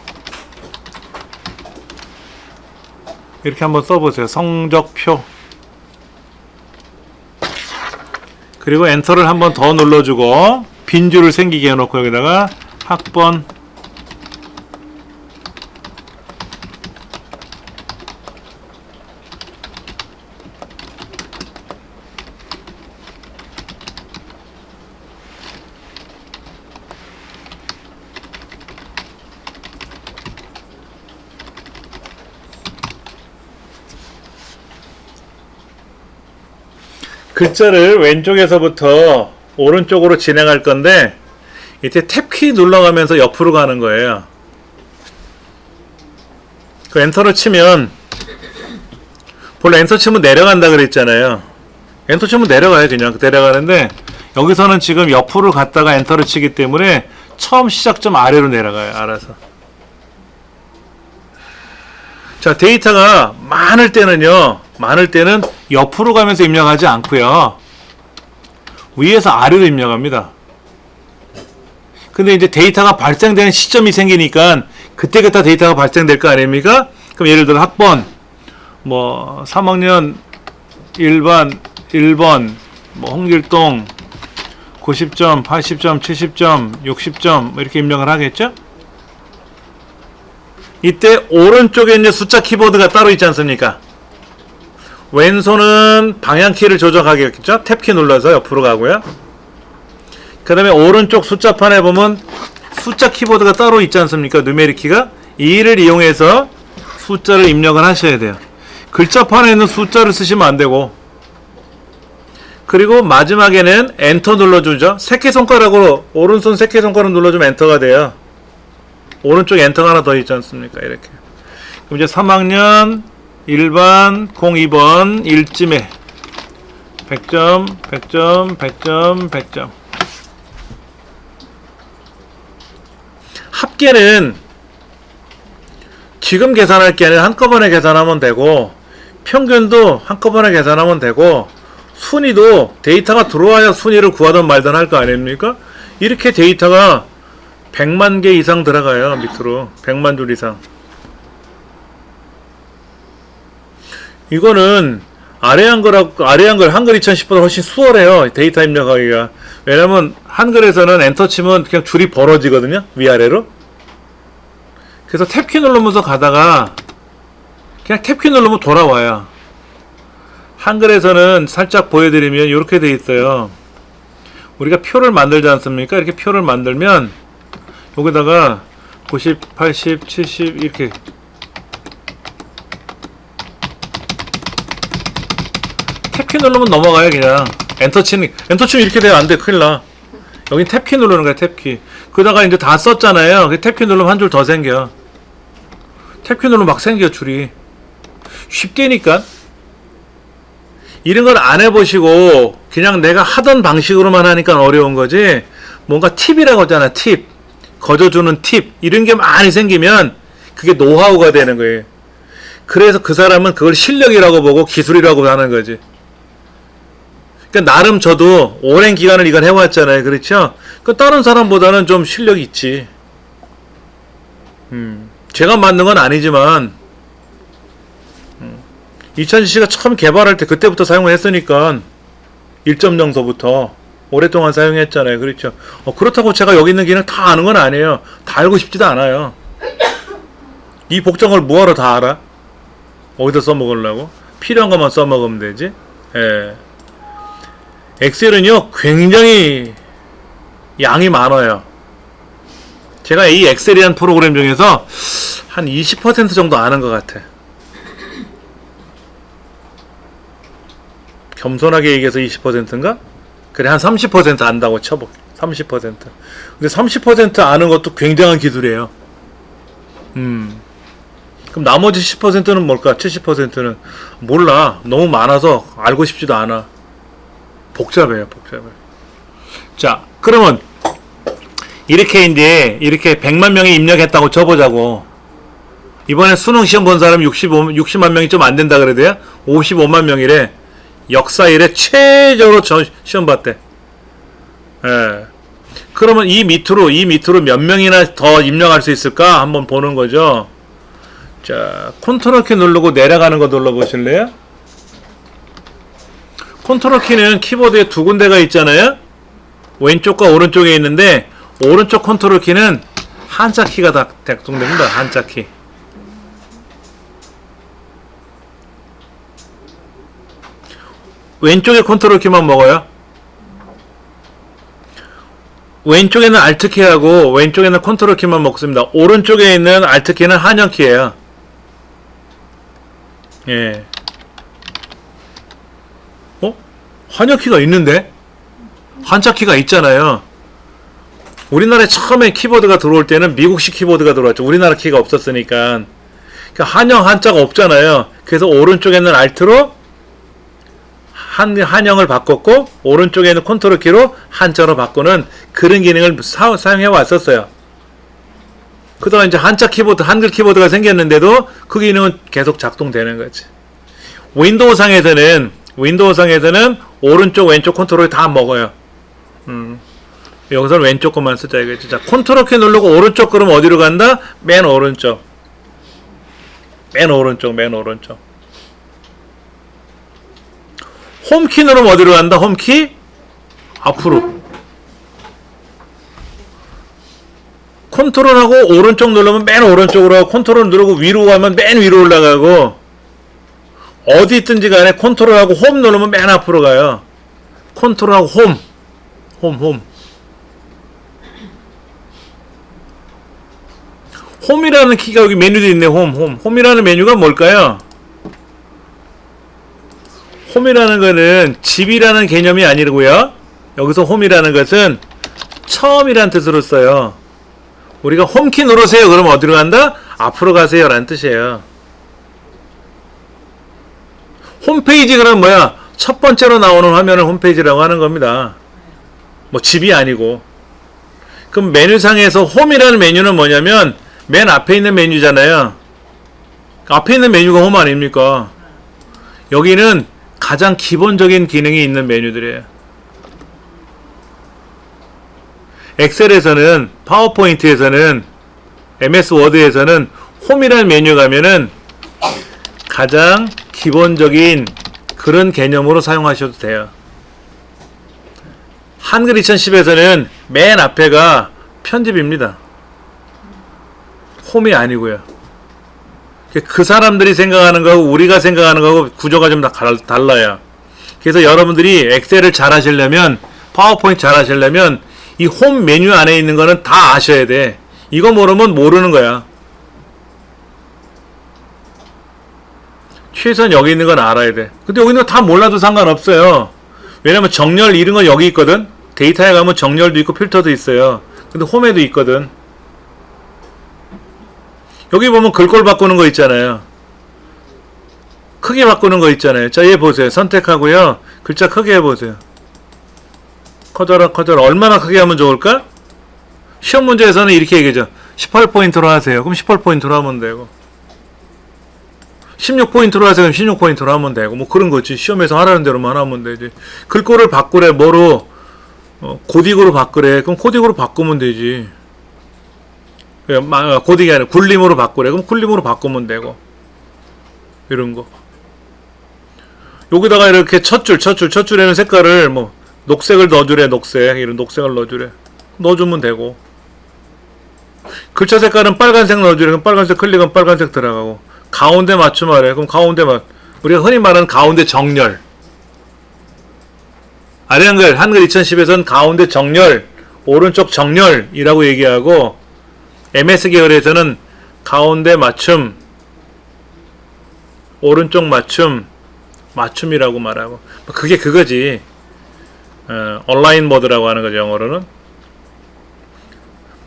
이렇게 한번 써보세요. 성적표. 그리고 엔터를 한번 더 눌러주고 빈줄을 생기게 해놓고 여기다가 학번. 글자를 왼쪽에서부터 오른쪽으로 진행할 건데 이때 탭키 눌러가면서 옆으로 가는 거예요. 그 엔터를 치면 본래 엔터 치면 내려간다 그랬잖아요. 엔터 치면 내려가요. 그냥 내려가는데 여기서는 지금 옆으로 갔다가 엔터를 치기 때문에 처음 시작점 아래로 내려가요. 알아서. 자, 데이터가 많을 때는 옆으로 가면서 입력하지 않고요, 위에서 아래로 입력합니다. 근데 이제 데이터가 발생되는 시점이 생기니까 그때그때 데이터가 발생될 거 아닙니까? 그럼 예를 들어 학번 3학년 1번 홍길동 90점, 80점, 70점, 60점 이렇게 입력을 하겠죠? 이때 오른쪽에 이제 숫자 키보드가 따로 있지 않습니까? 왼손은 방향키를 조정하겠죠? 탭키 눌러서 옆으로 가고요. 그 다음에 오른쪽 숫자판에 보면 숫자 키보드가 따로 있지 않습니까? 누메릭 키가. 이를 이용해서 숫자를 입력을 하셔야 돼요. 글자판에 있는 숫자를 쓰시면 안 되고, 그리고 마지막에는 엔터 눌러주죠. 새끼손가락으로, 오른손 새끼손가락 눌러주면 엔터가 돼요. 오른쪽 엔터가 하나 더 있지 않습니까? 이렇게. 그럼 이제 3학년 1반 02번 1쯤에 100점, 100점, 100점, 100점. 합계는 지금 계산할 게 아니라 한꺼번에 계산하면 되고, 평균도 한꺼번에 계산하면 되고, 순위도 데이터가 들어와야 순위를 구하든 말든 할 거 아닙니까? 이렇게 데이터가 100만 개 이상 들어가요. 밑으로 100만 줄 이상. 이거는 아래 한글 한글 2010보다 훨씬 수월해요. 데이터 입력하기가. 왜냐면 한글에서는 엔터 치면 그냥 줄이 벌어지거든요. 위아래로. 그래서 탭키 누르면서 가다가 그냥 탭키 누르면 돌아와요. 한글에서는 살짝 보여드리면 이렇게 돼 있어요. 우리가 표를 만들지 않습니까? 이렇게 표를 만들면 여기다가 90, 80, 70 이렇게 탭키 누르면 넘어가요. 그냥 엔터 치면 이렇게 돼요. 안 돼. 큰일 나. 여긴 탭키 누르는 거야. 탭키. 그러다가 이제 다 썼잖아요. 탭키 누르면 한 줄 더 생겨. 탭키 누르면 막 생겨. 줄이 쉽게니까. 이런 걸 안 해보시고 그냥 내가 하던 방식으로만 하니까 어려운 거지, 뭔가 팁이라고 하잖아. 팁, 거저주는 팁, 이런 게 많이 생기면 그게 노하우가 되는 거예요. 그래서 그 사람은 그걸 실력이라고 보고 기술이라고 하는 거지. 그러니까 나름 저도 오랜 기간을 이걸 해왔잖아요. 그렇죠? 그 다른 사람보다는 좀 실력이 있지. 제가 만든 건 아니지만 2000cc가 처음 개발할 때 그때부터 사용을 했으니까 1.0서부터 오랫동안 사용했잖아요. 그렇죠. 그렇다고 제가 여기 있는 기능 다 아는 건 아니에요. 다 알고 싶지도 않아요. 이 복잡을 뭐하러 다 알아? 어디다 써먹으려고? 필요한 것만 써먹으면 되지. 예. 엑셀은요 굉장히 양이 많아요. 제가 이 엑셀이란 프로그램 중에서 한 20% 정도 아는 것 같아. 겸손하게 얘기해서 20%인가? 그래, 한 30% 안다고 쳐보. 30%. 근데 30% 아는 것도 굉장한 기술이에요. 그럼 나머지 10%는 뭘까? 70%는 몰라. 너무 많아서 알고 싶지도 않아. 복잡해요, 복잡해. 자, 그러면 이렇게 이제 이렇게 100만 명이 입력했다고 쳐보자고. 이번에 수능 시험 본 사람 60만 명이 좀 안 된다 그래도요? 55만 명이래. 역사 이래 최저로 시험 봤대. 예. 그러면 이 밑으로 몇 명이나 더 입력할 수 있을까? 한번 보는 거죠. 자, 컨트롤 키 누르고 내려가는 거 눌러보실래요? 컨트롤 키는 키보드에 두 군데가 있잖아요. 왼쪽과 오른쪽에 있는데 오른쪽 컨트롤 키는 한자 키가 다 작동됩니다. 한자 키. 왼쪽에 컨트롤 키만 먹어요. 왼쪽에는 알트 키하고 왼쪽에는 컨트롤 키만 먹습니다. 오른쪽에 있는 알트 키는 한영 키예요. 예. 한영 키가 있는데? 한자 키가 있잖아요. 우리나라에 처음에 키보드가 들어올 때는 미국식 키보드가 들어왔죠. 우리나라 키가 없었으니까. 그러니까 한영 한자가 없잖아요. 그래서 오른쪽에는 알트로 한영을 바꿨고 오른쪽에는 컨트롤 키로 한자로 바꾸는 그런 기능을 사용해 왔었어요. 그동안 이제 한자 키보드, 한글 키보드가 생겼는데도 그 기능은 계속 작동되는 거지. 윈도우상에서는 오른쪽 왼쪽 컨트롤이 다 먹어요. 여기서는 왼쪽 것만 쓰자 이거지. 자, 컨트롤 키 누르고 오른쪽 그러면 어디로 간다? 맨 오른쪽. 맨 오른쪽. 홈키 누르면 어디로 간다? 홈키? 앞으로. 컨트롤하고 오른쪽 누르면 맨 오른쪽으로 하고 컨트롤 누르고 위로 가면 맨 위로 올라가고 어디 있든지 간에 컨트롤하고 홈 누르면 맨 앞으로 가요. 컨트롤하고 홈. 홈이라는 키가 여기 메뉴도 있네. 홈이라는 메뉴가 뭘까요? 홈이라는 거는 집이라는 개념이 아니고요. 여기서 홈이라는 것은 처음이란 뜻으로 써요. 우리가 홈키 누르세요. 그러면 어디로 간다? 앞으로 가세요. 라는 뜻이에요. 홈페이지 그럼 뭐야? 첫 번째로 나오는 화면을 홈페이지라고 하는 겁니다. 뭐 집이 아니고. 그럼 메뉴상에서 홈이라는 메뉴는 뭐냐면 맨 앞에 있는 메뉴잖아요. 앞에 있는 메뉴가 홈 아닙니까? 여기는 가장 기본적인 기능이 있는 메뉴들이에요. 엑셀에서는, 파워포인트에서는, MS 워드에서는 홈이라는 메뉴 가면은 가장 기본적인 그런 개념으로 사용하셔도 돼요. 한글 2010에서는 맨 앞에가 편집입니다. 홈이 아니고요. 그 사람들이 생각하는 거하고 우리가 생각하는 거하고 구조가 좀 다 달라요. 그래서 여러분들이 엑셀을 잘 하시려면, 파워포인트 잘 하시려면 이 홈 메뉴 안에 있는 거는 다 아셔야 돼. 이거 모르면 모르는 거야. 최소한 여기 있는 건 알아야 돼. 근데 여기 있는 거 다 몰라도 상관없어요. 왜냐면 정렬 이런 건 여기 있거든. 데이터에 가면 정렬도 있고 필터도 있어요. 근데 홈에도 있거든. 여기 보면 글꼴 바꾸는 거 있잖아요. 크게 바꾸는 거 있잖아요. 자, 얘 보세요. 선택하고요. 글자 크게 해보세요. 커져라. 얼마나 크게 하면 좋을까? 시험 문제에서는 이렇게 얘기하죠. 18포인트로 하세요. 그럼 18포인트로 하면 되고. 16포인트로 하세요. 그럼 16포인트로 하면 되고. 뭐 그런 거지. 시험에서 하라는 대로만 하면 되지. 글꼴을 바꾸래. 뭐로? 고딕으로 바꾸래. 그럼 고딕으로 바꾸면 되지. 고딕이 아니라 굴림으로 바꾸래. 그럼 굴림으로 바꾸면 되고. 이런 거. 여기다가 이렇게 첫 줄에는 색깔을 뭐 녹색을 넣어주래. 녹색, 이런 녹색을 넣어주래. 넣어주면 되고, 글자 색깔은 빨간색 넣어주래. 그럼 빨간색 클릭하면 빨간색 들어가고, 가운데 맞춤하래. 그럼 가운데 우리가 흔히 말하는 가운데 정렬, 아래 한글 2010에서는 가운데 정렬, 오른쪽 정렬이라고 얘기하고, MS 계열에서는 가운데 맞춤, 오른쪽 맞춤이라고 말하고, 그게 그거지. 온라인 모드라고 하는 거죠, 영어로는.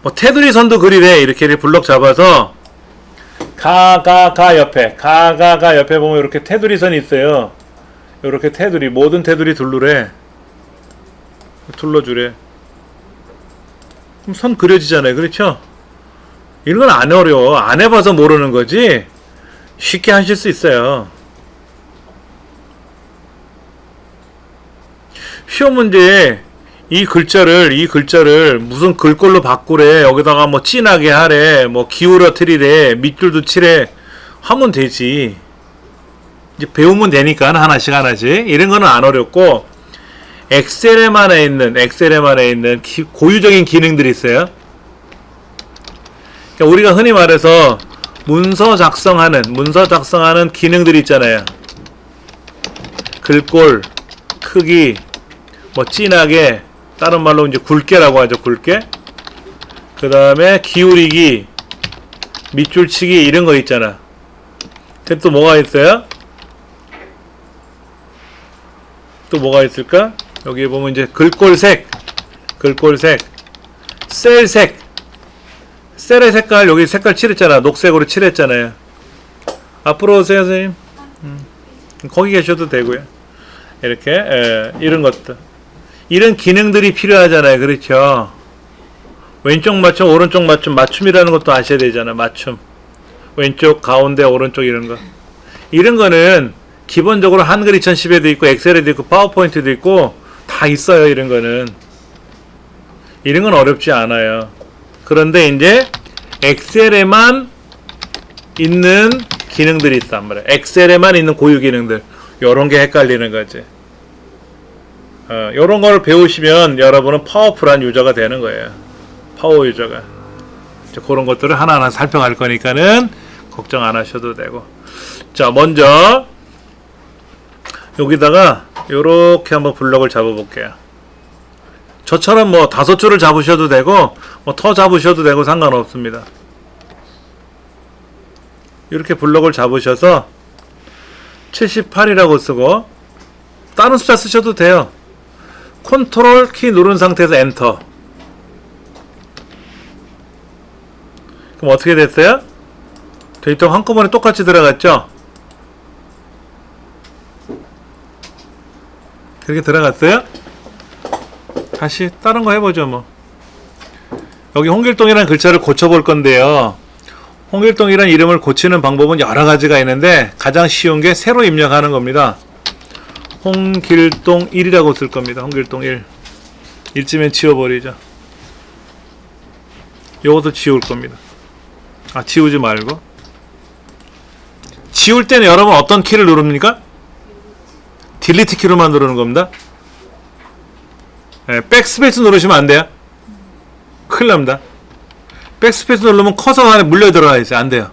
뭐 테두리 선도 그리래. 이렇게 블럭 잡아서 옆에 보면 이렇게 테두리 선이 있어요. 이렇게 테두리, 모든 테두리 둘러주래. 그럼 선 그려지잖아요. 그렇죠? 이런 건 안 어려워. 안 해봐서 모르는 거지. 쉽게 하실 수 있어요. 시험 문제에 이 글자를 무슨 글꼴로 바꾸래, 여기다가 뭐 진하게 하래, 뭐 기울어뜨리래, 밑줄도 치래 하면 되지. 이제 배우면 되니까 하나씩 이런 거는 안 어렵고, 엑셀에만 있는 고유적인 기능들이 있어요. 그러니까 우리가 흔히 말해서 문서 작성하는 기능들이 있잖아요. 글꼴 크기, 뭐 진하게, 다른 말로 이제 굵게라고 하죠. 굵게. 그 다음에 기울이기, 밑줄치기, 이런 거 있잖아. 또 뭐가 있어요? 또 뭐가 있을까? 여기 보면 이제 글꼴색, 셀의 색깔, 여기 색깔 칠했잖아. 녹색으로 칠했잖아요. 앞으로 오세요, 선생님. 거기 계셔도 되고요. 이렇게 이런 것들, 이런 기능들이 필요하잖아요. 그렇죠? 왼쪽 맞춤, 오른쪽 맞춤이라는 것도 아셔야 되잖아. 맞춤, 왼쪽, 가운데, 오른쪽, 이런 거는 기본적으로 한글 2010에도 있고, 엑셀에도 있고, 파워포인트도 있고 다 있어요. 이런 건 어렵지 않아요. 그런데 이제 엑셀에만 있는 기능들이 있단 말이에요. 엑셀에만 있는 고유 기능들, 요런 게 헷갈리는 거지. 요런 걸 배우시면 여러분은 파워풀한 유저가 되는 거예요. 파워 유저가. 그런 것들을 하나하나 살펴갈 거니까는 걱정 안 하셔도 되고. 자, 먼저 여기다가 요렇게 한번 블럭을 잡아 볼게요. 저처럼 뭐 5줄을 잡으셔도 되고, 뭐 더 잡으셔도 되고 상관없습니다. 이렇게 블럭을 잡으셔서 78이라고 쓰고, 다른 숫자 쓰셔도 돼요. 컨트롤 키 누른 상태에서 엔터. 그럼 어떻게 됐어요? 데이터가 한꺼번에 똑같이 들어갔죠? 그렇게 들어갔어요? 다시 다른 거 해보죠. 뭐 여기 홍길동이라는 글자를 고쳐볼 건데요. 홍길동이라는 이름을 고치는 방법은 여러 가지가 있는데, 가장 쉬운 게 새로 입력하는 겁니다. 홍길동 1이라고 쓸 겁니다. 홍길동 1. 1쯤엔 지워버리죠. 요것도 지울 겁니다. 지우지 말고. 지울 때는 여러분 어떤 키를 누릅니까? 딜리트 키로만 누르는 겁니다. 백스페이스 누르시면 안 돼요. 큰일 납니다. 백스페이스 누르면 커서가 안에 물려 들어가 있어요. 안 돼요.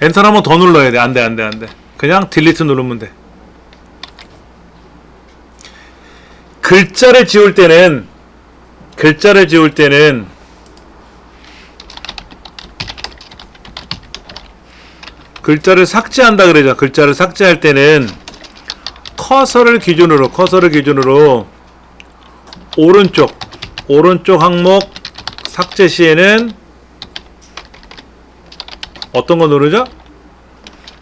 엔터를 한번 더 눌러야 돼. 안 돼. 그냥 딜리트 누르면 돼. 글자를 지울 때는 글자를 삭제한다 그러죠. 글자를 삭제할 때는 커서를 기준으로 오른쪽 항목 삭제 시에는 어떤 거 누르죠?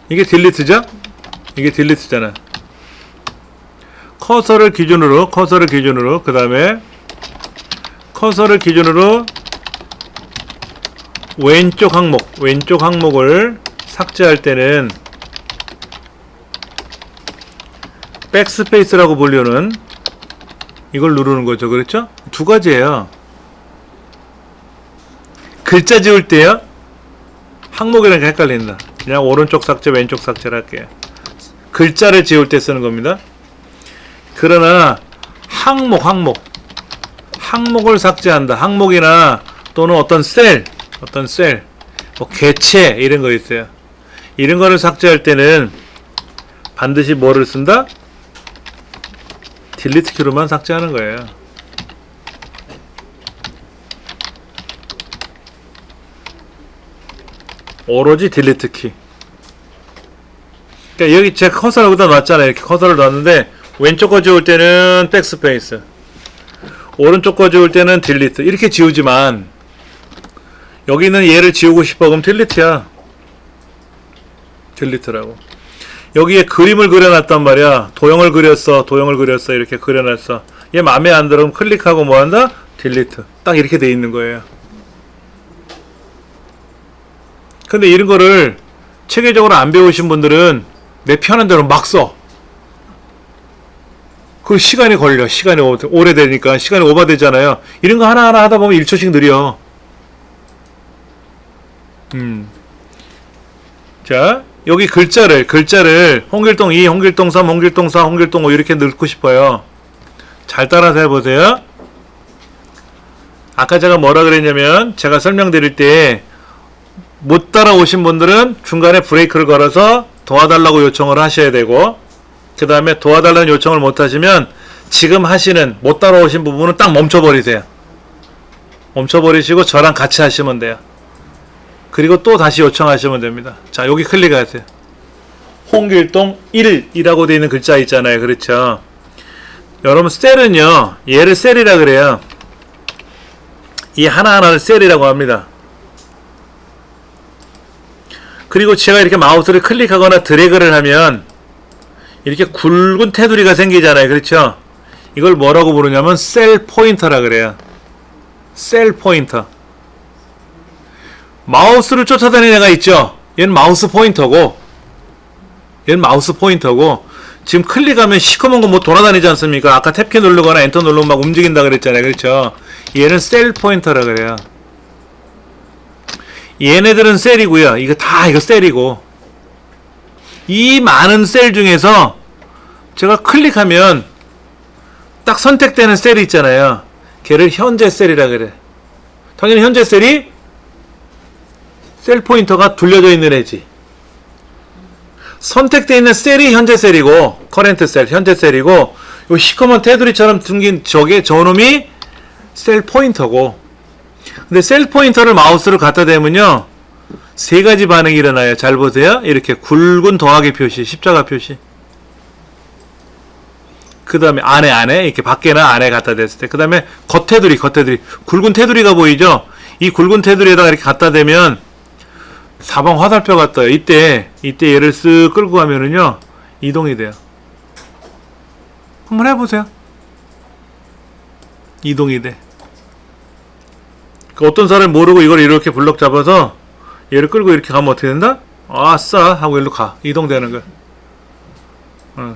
이게 딜리트죠? 이게 딜리트잖아. 커서를 기준으로 그 다음에 커서를 기준으로 왼쪽 항목을 삭제할 때는 백스페이스라고 불리는 이걸 누르는 거죠. 그렇죠? 두 가지예요. 글자 지울 때요, 항목이랑 헷갈린다. 그냥 오른쪽 삭제, 왼쪽 삭제를 할게요. 글자를 지울 때 쓰는 겁니다. 그러나 항목을 삭제한다. 항목이나 또는 어떤 셀, 뭐 개체 이런 거 있어요. 이런 거를 삭제할 때는 반드시 뭐를 쓴다? 딜리트 키로만 삭제하는 거예요. 오로지 딜리트 키. 그러니까 여기 제가 커서를 여기다 놨잖아요. 이렇게 커서를 놨는데 왼쪽 거 지울 때는 백스페이스, 오른쪽 거 지울 때는 딜리트 이렇게 지우지만 여기는 얘를 지우고 싶어 그럼 딜리트야. 딜리트라고. 여기에 그림을 그려놨단 말이야. 도형을 그렸어 이렇게 그려놨어. 얘 맘에 안 들어 그럼 클릭하고 뭐한다? 딜리트. 딱 이렇게 돼 있는 거예요. 근데 이런 거를 체계적으로 안 배우신 분들은 내 편한 대로 막 써. 그 시간이 걸려. 시간이 오래되니까 시간이 오버되잖아요. 이런 거 하나하나 하다 보면 1초씩 느려. 자, 여기 글자를 홍길동 2, 홍길동 3, 홍길동 4, 홍길동 5 이렇게 넣고 싶어요. 잘 따라서 해보세요. 아까 제가 뭐라 그랬냐면 제가 설명드릴 때 못 따라오신 분들은 중간에 브레이크를 걸어서 도와달라고 요청을 하셔야 되고, 그 다음에 도와달라는 요청을 못 하시면 지금 하시는 못 따라오신 부분은 딱 멈춰버리세요. 멈춰버리시고 저랑 같이 하시면 돼요. 그리고 또 다시 요청하시면 됩니다. 자, 여기 클릭하세요. 홍길동 1이라고 되어 있는 글자 있잖아요. 그렇죠? 여러분 셀은요, 얘를 셀이라 그래요. 이 하나하나를 셀이라고 합니다. 그리고 제가 이렇게 마우스를 클릭하거나 드래그를 하면 이렇게 굵은 테두리가 생기잖아요. 그렇죠? 이걸 뭐라고 부르냐면 셀 포인터라 그래요. 셀 포인터. 마우스를 쫓아다니는 애가 있죠? 얘는 마우스 포인터고, 지금 클릭하면 시커먼 거 뭐 돌아다니지 않습니까? 아까 탭키 누르거나 엔터 누르면 막 움직인다 그랬잖아요. 그렇죠? 얘는 셀 포인터라 그래요. 얘네들은 셀이고요. 이거 셀이고. 이 많은 셀 중에서 제가 클릭하면 딱 선택되는 셀이 있잖아요. 걔를 현재 셀이라 그래. 당연히 현재 셀이 셀 포인터가 둘려져 있는 애지. 선택되어 있는 셀이 현재 셀이고, 커렌트 셀, 현재 셀이고, 요 시커먼 테두리처럼 둥긴 저놈이 셀 포인터고. 근데 셀 포인터를 마우스를 갖다 대면요, 세 가지 반응이 일어나요. 잘 보세요. 이렇게 굵은 더하기 표시, 십자가 표시. 그 다음에 안에, 이렇게 밖에나 안에 갖다 댔을 때. 그 다음에 겉테두리. 굵은 테두리가 보이죠? 이 굵은 테두리에다가 이렇게 갖다 대면 사방 화살표가 떠요. 이때 얘를 쓱 끌고 가면은요, 이동이 돼요. 한번 해보세요. 이동이 돼. 어떤 사람이 모르고 이걸 이렇게 블럭 잡아서 얘를 끌고 이렇게 가면 어떻게 된다? 아싸! 하고 일로 가. 이동되는 거야.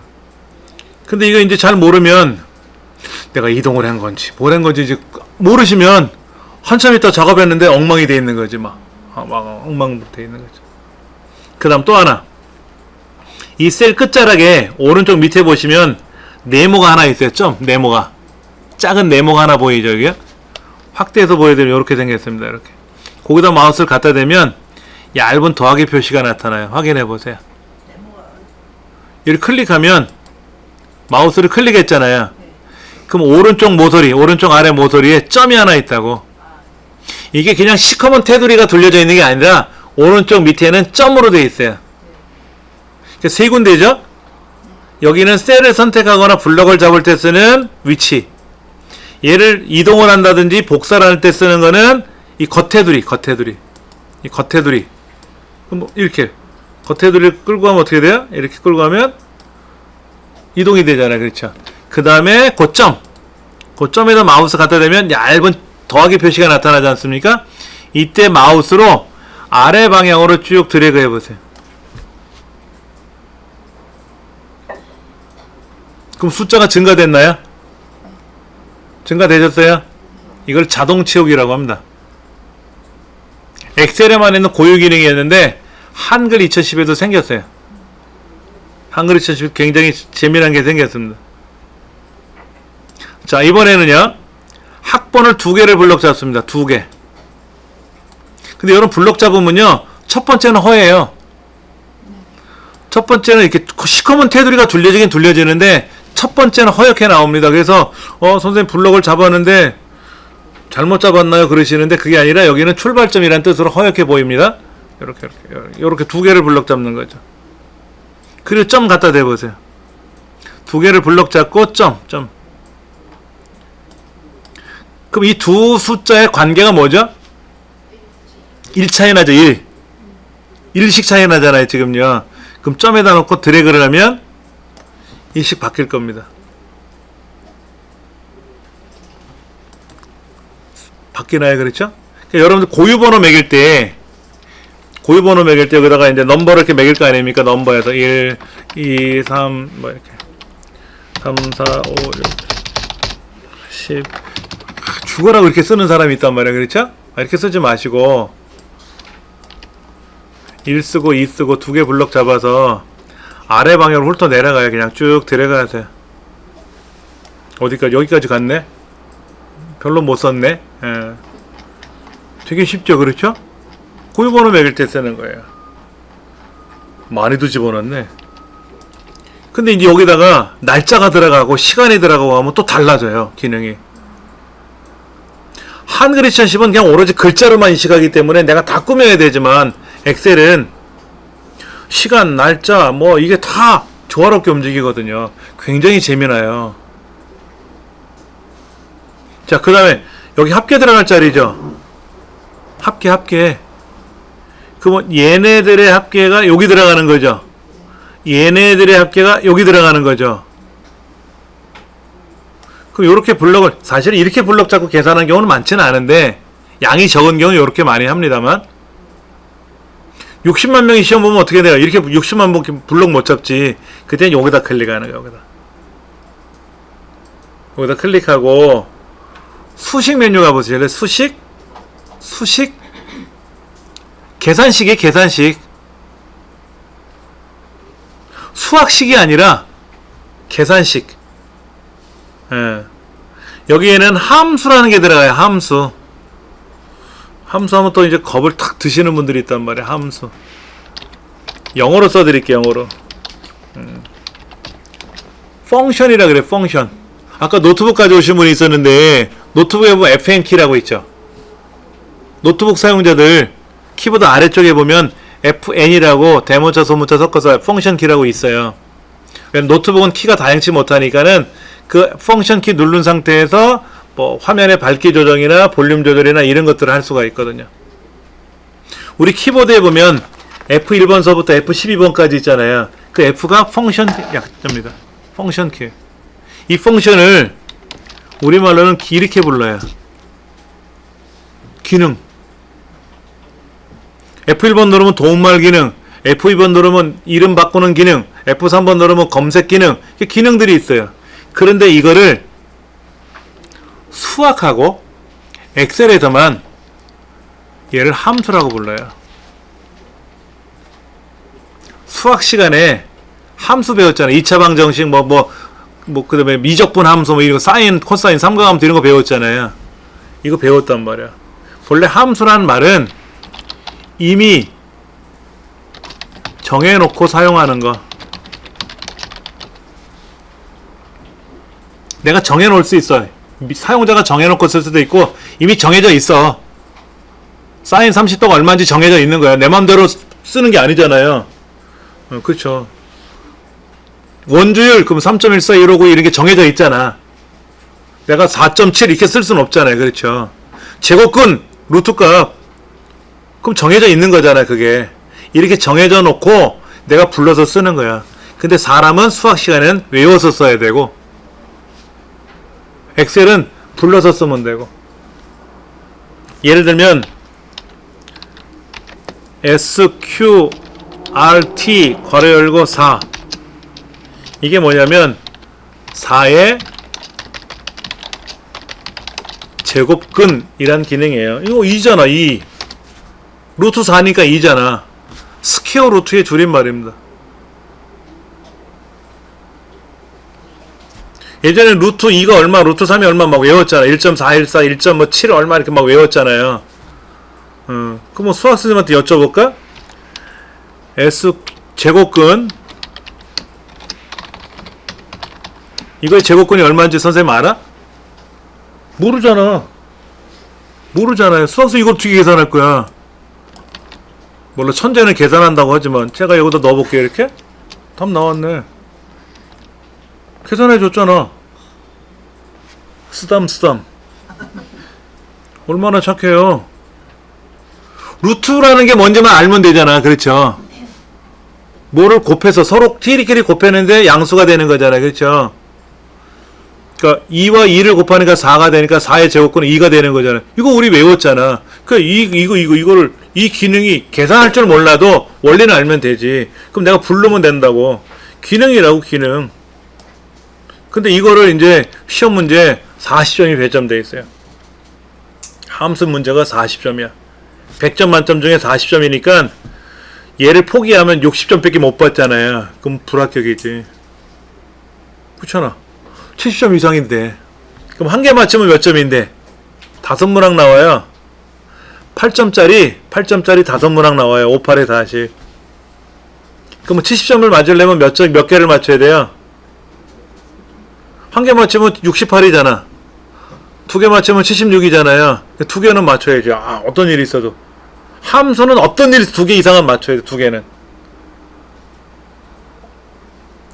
근데 이거 이제 잘 모르면 내가 이동을 한 건지, 뭘 한 건지 이제 모르시면 한참 있다 작업했는데 엉망이 돼 있는 거지, 막 엉망 돼 있는 거죠. 그 다음 또 하나. 이 셀 끝자락에 오른쪽 밑에 보시면 네모가 하나 있어요. 네모가. 작은 네모가 하나 보이죠, 여기요? 확대해서 보여드리면 이렇게 생겼습니다. 이렇게. 거기다 마우스를 갖다 대면 얇은 더하기 표시가 나타나요. 확인해 보세요. 이렇게 클릭하면 마우스를 클릭했잖아요. 그럼 오른쪽 아래 모서리에 점이 하나 있다고. 이게 그냥 시커먼 테두리가 둘려져 있는 게 아니라 오른쪽 밑에는 점으로 되어 있어요. 세 군데죠? 여기는 셀을 선택하거나 블럭을 잡을 때 쓰는 위치. 얘를 이동을 한다든지 복사를 할 때 쓰는 거는 이 겉테두리. 이 겉테두리. 그럼 이렇게 겉테두리를 끌고 가면 어떻게 돼요? 이렇게 끌고 가면 이동이 되잖아요. 그렇죠? 그 다음에 고점. 고점에다 마우스 갖다 대면 얇은 더하기 표시가 나타나지 않습니까? 이때 마우스로 아래 방향으로 쭉 드래그 해보세요. 그럼 숫자가 증가됐나요? 증가되셨어요? 이걸 자동 채우기라고 합니다. 엑셀에만 있는 고유 기능이었는데 한글 2010에도 생겼어요. 한글이 참 굉장히 재미난 게 생겼습니다. 자, 이번에는요. 학번을 2개를 블럭 잡습니다. 2개. 근데 여러분 블럭 잡으면요. 첫 번째는 허예요. 첫 번째는 이렇게 시커먼 테두리가 둘려지긴 둘려지는데 첫 번째는 허옇게 나옵니다. 그래서 선생님 블럭을 잡았는데 잘못 잡았나요? 그러시는데 그게 아니라 여기는 출발점이라는 뜻으로 허옇게 보입니다. 이렇게 2개를 블럭 잡는 거죠. 그리고 점 갖다 대보세요. 2개를 블럭 잡고 점. 그럼 이 두 숫자의 관계가 뭐죠? 1 차이 나죠. 1씩 차이 나잖아요. 지금요. 그럼 점에다 놓고 드래그를 하면 1씩 바뀔 겁니다. 바뀌나요? 그렇죠? 그러니까 여러분들 고유번호 매길 때 여기다가 이제 넘버를 이렇게 매길 거 아닙니까? 넘버에서 1, 2, 3, 뭐 이렇게 3, 4, 5, 6, 10 죽어라고 이렇게 쓰는 사람이 있단 말이에요. 그렇죠? 이렇게 쓰지 마시고 1 쓰고 2 쓰고 2개 블럭 잡아서 아래 방향으로 훑어 내려가요. 그냥 쭉 들어가세요. 어디까지? 여기까지 갔네? 별로 못 썼네? 예. 되게 쉽죠? 그렇죠? 고유번호 매길 때 쓰는 거예요. 많이도 집어넣네. 근데 이제 여기다가 날짜가 들어가고 시간이 들어가고 하면 또 달라져요. 기능이. 한글 2010은 그냥 오로지 글자로만 인식하기 때문에 내가 다 꾸며야 되지만 엑셀은 시간, 날짜 뭐 이게 다 조화롭게 움직이거든요. 굉장히 재미나요. 자, 그 다음에 여기 합계 들어갈 자리죠. 합계. 그러면 얘네들의 합계가 여기 들어가는 거죠. 얘네들의 합계가 여기 들어가는 거죠. 그럼 이렇게 블럭을 사실은 이렇게 블럭 잡고 계산한 경우는 많지는 않은데 양이 적은 경우는 이렇게 많이 합니다만 60만 명이 시험 보면 어떻게 돼요? 이렇게 60만 번 블럭 못 잡지. 그때는 여기다 클릭하는 거예요. 여기다 클릭하고 수식 메뉴 가보세요. 수식 계산식이에요. 계산식. 수학식이 아니라 계산식. 예. 여기에는 함수라는 게 들어가요. 함수 하면 또 이제 겁을 탁 드시는 분들이 있단 말이에요. 함수. 영어로 써드릴게요. 영어로. 펑션이라 그래. 펑션. 아까 노트북 가져오신 분이 있었는데 노트북에 보면 FN키라고 있죠. 노트북 사용자들 키보드 아래쪽에 보면 FN이라고 대문자 소문자 섞어서 펑션 키라고 있어요. 노트북은 키가 다양치 못하니까는 그 펑션 키 누른 상태에서 뭐 화면의 밝기 조정이나 볼륨 조절이나 이런 것들을 할 수가 있거든요. 우리 키보드에 보면 F1번서부터 F12번까지 있잖아요. 그 F가 펑션 약자입니다. 펑션 키. 이 펑션을 우리말로는 이렇게 불러요. 기능. F1번 누르면 도움말 기능, F2번 누르면 이름 바꾸는 기능, F3번 누르면 검색 기능, 기능들이 있어요. 그런데 이거를 수학하고 엑셀에서만 얘를 함수라고 불러요. 수학 시간에 함수 배웠잖아요. 2차 방정식 그 다음에 미적분 함수 뭐 이런 거 사인, 코사인, 삼각함수 이런 거 배웠잖아요. 이거 배웠단 말이야. 본래 함수라는 말은 이미 정해놓고 사용하는 거. 내가 정해놓을 수 있어. 사용자가 정해놓고 쓸 수도 있고 이미 정해져 있어. 사인 30도가 얼마인지 정해져 있는 거야. 내 맘대로 쓰는 게 아니잖아요. 그렇죠. 원주율 그럼 3.14 159 이렇게 정해져 있잖아. 내가 4.7 이렇게 쓸 수는 없잖아요. 그렇죠. 제곱근 루트값 그럼 정해져 있는 거잖아요. 그게 이렇게 정해져 놓고 내가 불러서 쓰는 거야. 근데 사람은 수학 시간에는 외워서 써야 되고 엑셀은 불러서 쓰면 되고. 예를 들면 SQRT 괄호 열고 4 이게 뭐냐면 4의 제곱근이란 기능이에요. 이거 2잖아. 2 루트 4니까 2잖아. 스퀘어 루트의 줄임말입니다. 예전에 루트 2가 얼마, 루트 3이 얼마 막 외웠잖아. 1.414, 1.7 얼마 이렇게 막 외웠잖아요. 그럼 뭐 수학 선생님한테 여쭤볼까? S 제곱근 이거의 제곱근이 얼마인지 선생님 알아? 모르잖아요. 수학수 이걸 어떻게 계산할 거야? 물론 천재는 계산한다고 하지만 제가 여기다 넣어볼게요. 이렇게 답 나왔네. 계산해 줬잖아. 쓰담 얼마나 착해요. 루트라는 게 뭔지만 알면 되잖아. 그렇죠? 뭐를 곱해서 서로 끼리끼리 곱했는데 양수가 되는 거잖아. 그렇죠? 그러니까 2와 2를 곱하니까 4가 되니까 4의 제곱근은 2가 되는 거잖아. 이거 우리 외웠잖아. 이거를 이 기능이 계산할 줄 몰라도 원리는 알면 되지. 그럼 내가 부르면 된다고. 기능이라고 기능. 근데 이거를 이제 시험 문제 40점이 배점돼 있어요. 함수 문제가 40점이야. 100점 만점 중에 40점이니까 얘를 포기하면 60점밖에 못 받잖아요. 그럼 불합격이지. 그렇잖아. 70점 이상인데. 그럼 한 개 맞추면 몇 점인데? 5문항 나와요. 8점짜리 5문항 나와요. 5, 8에 40. 그럼 70점을 맞으려면 몇 개를 맞춰야 돼요? 한 개 맞추면 68이잖아. 2개 맞추면 76이잖아요. 2개는 맞춰야죠. 어떤 일이 있어도. 함수는 어떤 일이 2개 이상은 맞춰야 돼. 2개는.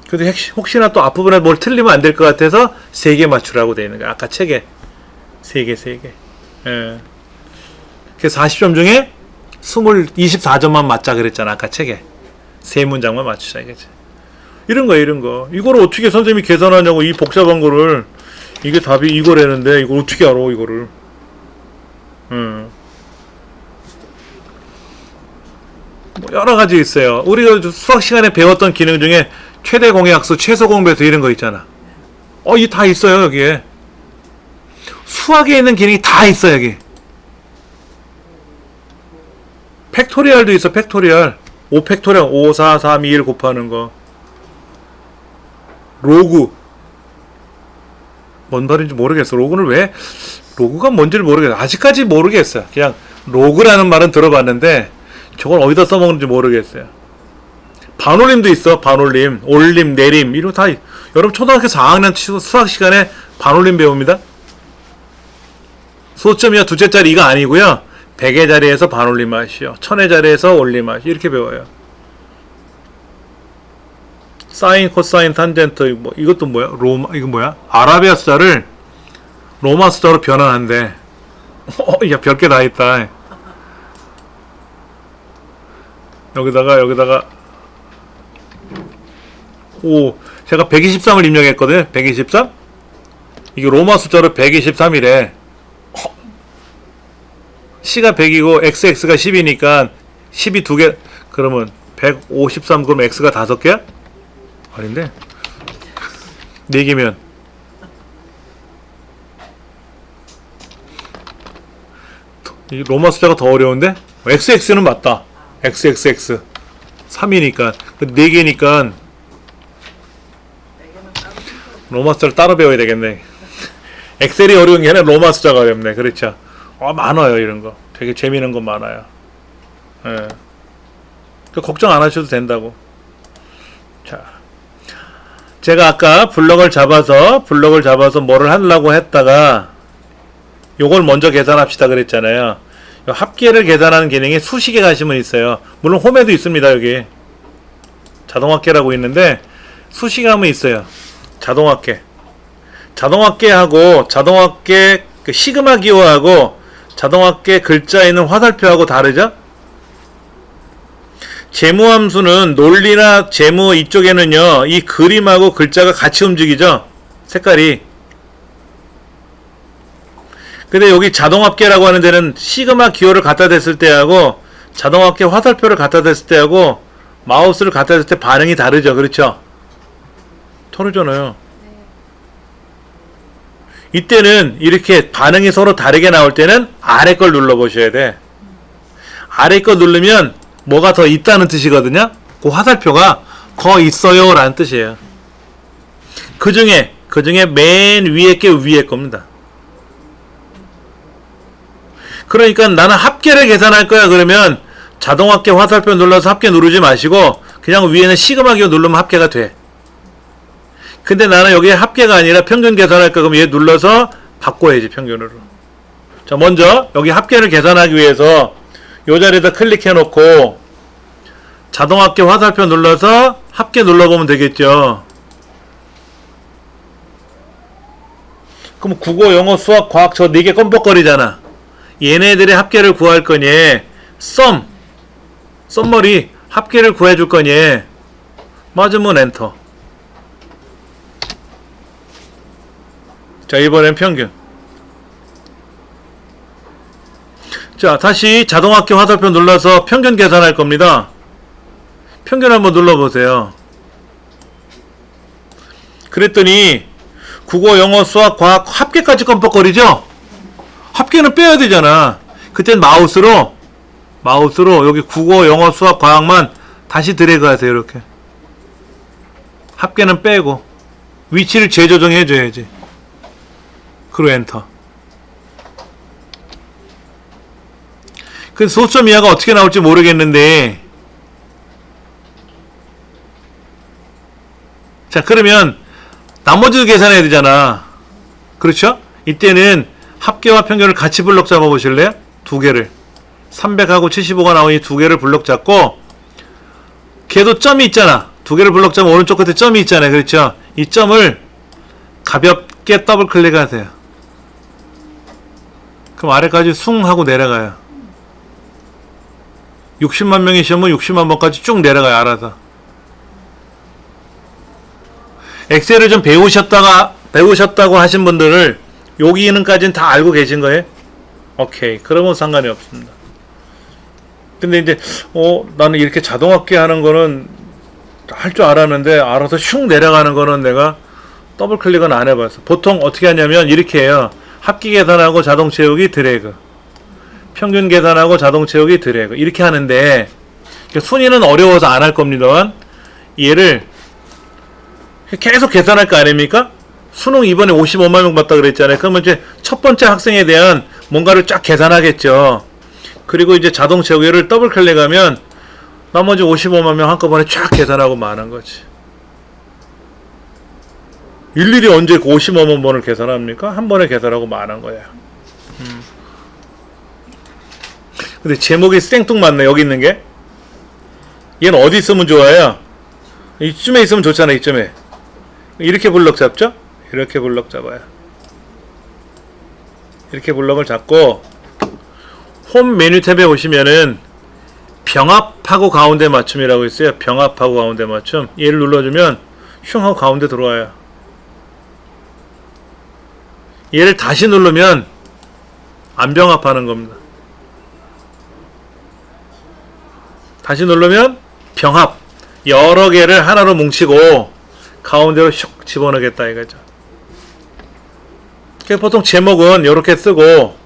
근데 혹시나 또 앞부분에 뭘 틀리면 안 될 것 같아서 3개 맞추라고 되어 있는 거야. 아까 책에 3개. 예. 그래서 40점 중에 24점만 맞자 그랬잖아. 아까 책에 3문장만 맞추자 이거지. 이런 거. 이거를 어떻게 선생님이 계산하냐고. 이 복잡한 거를. 이게 답이 이거라는데 이걸 어떻게 알아 이거를. 뭐 여러 가지 있어요. 우리가 수학 시간에 배웠던 기능 중에 최대 공약수, 최소 공배수 이런 거 있잖아. 이 다 있어요 여기에. 수학에 있는 기능이 다 있어 여기. 팩토리얼도 있어. 팩토리얼. 5팩토리얼 5, 4, 3, 2, 1 곱하는 거. 로그. 뭔 말인지 모르겠어. 로그가 뭔지를 모르겠어. 아직까지 모르겠어요. 그냥 로그라는 말은 들어봤는데 저걸 어디다 써먹는지 모르겠어요. 반올림도 있어. 반올림, 올림, 내림 이런 거 다. 여러분 초등학교 4학년 수학 시간에 반올림 배웁니다. 소점이야 둘째 자리 이거 아니고요. 100의 자리에서 반올림 하시오. 1000의 자리에서 올림 하시오. 이렇게 배워요. 사인, 코사인, 탄젠트 뭐 이것도 뭐야? 이거 뭐야? 아라비아 숫자를 로마 숫자로 변환한대. 야 별게 다 있다. 여기다가 제가 123을 입력했거든요. 123? 이게 로마 숫자로 123이래. C가 100이고 XX가 10이니까 10이 2개. 그러면 153 그럼 X가 5개야? 아닌데 4개면 이 로마 숫자가 더 어려운데? XX는 맞다. XXX 3이니까 4개니까 로마 숫자를 따로 배워야 되겠네. 엑셀이 어려운 게 아니라 로마 숫자가 어렵네. 그렇죠. 많아요 이런거. 되게 재미있는 거 많아요. 예. 걱정 안 하셔도 된다고. 자, 제가 아까 블럭을 잡아서 뭐를 하려고 했다가 요걸 먼저 계산합시다 그랬잖아요. 합계를 계산하는 기능이 수식에 가시면 있어요. 물론 홈에도 있습니다. 여기 자동합계라고 있는데 수식에 하면 있어요. 자동합계하고 자동합계 그 시그마 기호하고 자동합계 글자에 있는 화살표하고 다르죠? 재무함수는 논리나 재무 이쪽에는요 이 그림하고 글자가 같이 움직이죠. 색깔이. 근데 여기 자동합계라고 하는 데는 시그마 기호를 갖다 댔을 때하고 자동합계 화살표를 갖다 댔을 때하고 마우스를 갖다 댔을 때 반응이 다르죠. 그렇죠? 다르잖아요. 이때는 이렇게 반응이 서로 다르게 나올 때는 아래 걸 눌러 보셔야 돼. 아래 거 누르면 뭐가 더 있다는 뜻이거든요. 그 화살표가 더 있어요 라는 뜻이에요. 그 그 중에 맨 위에 게 위에 겁니다. 그러니까 나는 합계를 계산할 거야. 그러면 자동합계 화살표 눌러서 합계 누르지 마시고 그냥 위에는 시그마 기호 누르면 합계가 돼. 근데 나는 여기에 합계가 아니라 평균 계산할 거. 그럼 얘 눌러서 바꿔야지 평균으로. 자, 먼저 여기 합계를 계산하기 위해서 이 자리에다 클릭해 놓고 자동합계 화살표 눌러서 합계 눌러보면 되겠죠. 그럼 국어, 영어, 수학, 과학 저 4개 껌뻑거리잖아. 얘네들의 합계를 구할 거니 썸머리 합계를 구해줄 거니 맞으면 엔터. 자, 이번엔 평균. 자, 다시 자동합계 화살표 눌러서 평균 계산할 겁니다. 평균 한번 눌러보세요. 그랬더니 국어, 영어, 수학, 과학 합계까지 껌뻑거리죠? 합계는 빼야 되잖아. 그땐 마우스로 여기 국어, 영어, 수학, 과학만 다시 드래그 하세요. 이렇게. 합계는 빼고 위치를 재조정해 줘야지. 그리고 엔터. 그 소점 이하가 어떻게 나올지 모르겠는데, 자, 그러면 나머지도 계산해야 되잖아. 그렇죠? 이때는 합계와 평균을 같이 블럭 잡아 보실래요? 두 개를 300하고 75가 나오니 두 개를 블럭 잡고, 걔도 점이 있잖아. 두 개를 블럭 잡으면 오른쪽 끝에 점이 있잖아요. 그렇죠? 이 점을 가볍게 더블 클릭하세요. 그럼 아래까지 숭 하고 내려가요. 60만 명이시면 60만 번까지 쭉 내려가요. 알아서. 엑셀을 좀 배우셨다고 하신 분들을 여기는까지는 다 알고 계신 거예요? 오케이. 그러면 상관이 없습니다. 근데 이제 나는 이렇게 자동합계 하는 거는 할 줄 알았는데 알아서 슝 내려가는 거는 내가 더블 클릭은 안 해봤어. 보통 어떻게 하냐면 이렇게 해요. 합계 계산하고 자동 채우기 드래그, 평균 계산하고 자동 채우기 드래그, 이렇게 하는데 순위는 어려워서 안 할 겁니다. 얘를 계속 계산할 거 아닙니까? 수능 이번에 55만 명 봤다 그랬잖아요. 그러면 이제 첫 번째 학생에 대한 뭔가를 쫙 계산하겠죠. 그리고 이제 자동 채우기를 더블 클릭하면 나머지 55만 명 한꺼번에 쫙 계산하고 마는 거지. 일일이 언제 55만 번을 계산합니까? 한 번에 계산하고 마는 거야. 근데 제목이 생뚱맞네. 여기 있는 게. 얘는 어디 있으면 좋아요? 이쯤에 있으면 좋잖아. 이쯤에. 이렇게 블럭 잡죠? 이렇게 블럭 잡아요. 이렇게 블럭을 잡고 홈 메뉴 탭에 오시면은 병합하고 가운데 맞춤이라고 있어요. 병합하고 가운데 맞춤. 얘를 눌러주면 슝 하고 가운데 들어와요. 얘를 다시 누르면 안 병합하는 겁니다. 다시 누르면 병합. 여러 개를 하나로 뭉치고 가운데로 슉 집어넣겠다 이거죠. 보통 제목은 이렇게 쓰고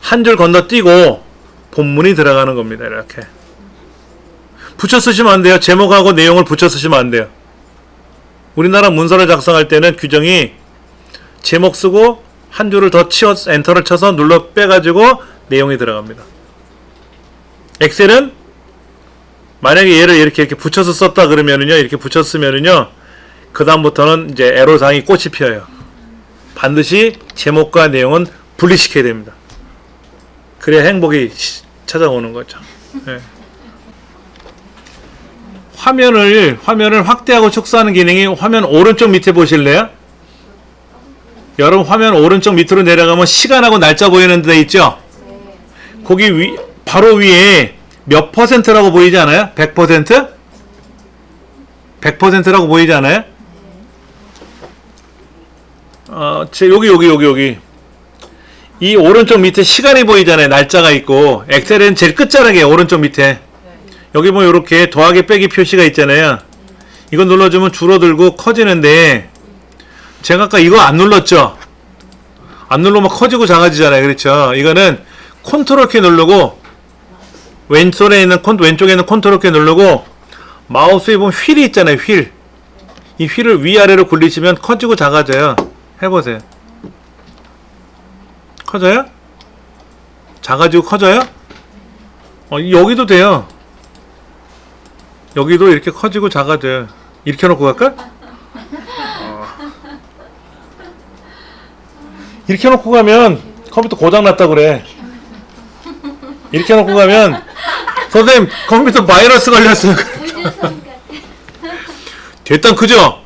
한 줄 건너뛰고 본문이 들어가는 겁니다. 이렇게 붙여 쓰시면 안 돼요. 제목하고 내용을 붙여 쓰시면 안 돼요. 우리나라 문서를 작성할 때는 규정이 제목 쓰고 한 줄을 더 엔터를 쳐서 눌러 빼가지고 내용이 들어갑니다. 엑셀은 만약에 얘를 이렇게 붙여서 썼다 그러면은요, 이렇게 붙였으면은요, 그 다음부터는 이제 애로사항이 꽃이 피어요. 반드시 제목과 내용은 분리시켜야 됩니다. 그래야 행복이 찾아오는 거죠. 네. 화면을 확대하고 축소하는 기능이 화면 오른쪽 밑에 보실래요? 여러분 화면 오른쪽 밑으로 내려가면 시간하고 날짜 보이는 데 있죠? 거기 바로 위에 몇 퍼센트라고 보이지 않아요? 100%? 100%라고 보이지 않아요? 여기. 이 오른쪽 밑에 시간이 보이잖아요. 날짜가 있고. 엑셀은 제일 끝자락에 오른쪽 밑에. 여기 보면 이렇게 더하기 빼기 표시가 있잖아요. 이거 눌러주면 줄어들고 커지는데, 제가 아까 이거 안 눌렀죠? 안 누르면 커지고 작아지잖아요. 그렇죠? 이거는 컨트롤 키 누르고, 왼쪽에 있는 컨트롤 키 누르고, 마우스에 보면 휠이 있잖아요. 휠. 이 휠을 위아래로 굴리시면 커지고 작아져요. 해보세요. 커져요? 작아지고 커져요? 여기도 돼요. 여기도 이렇게 커지고 작아져요. 이렇게 해놓고 갈까? 이렇게 해놓고 가면 컴퓨터 고장났다 그래. 이렇게 해놓고 가면 선생님 컴퓨터 바이러스 걸렸어요. 됐단 그죠?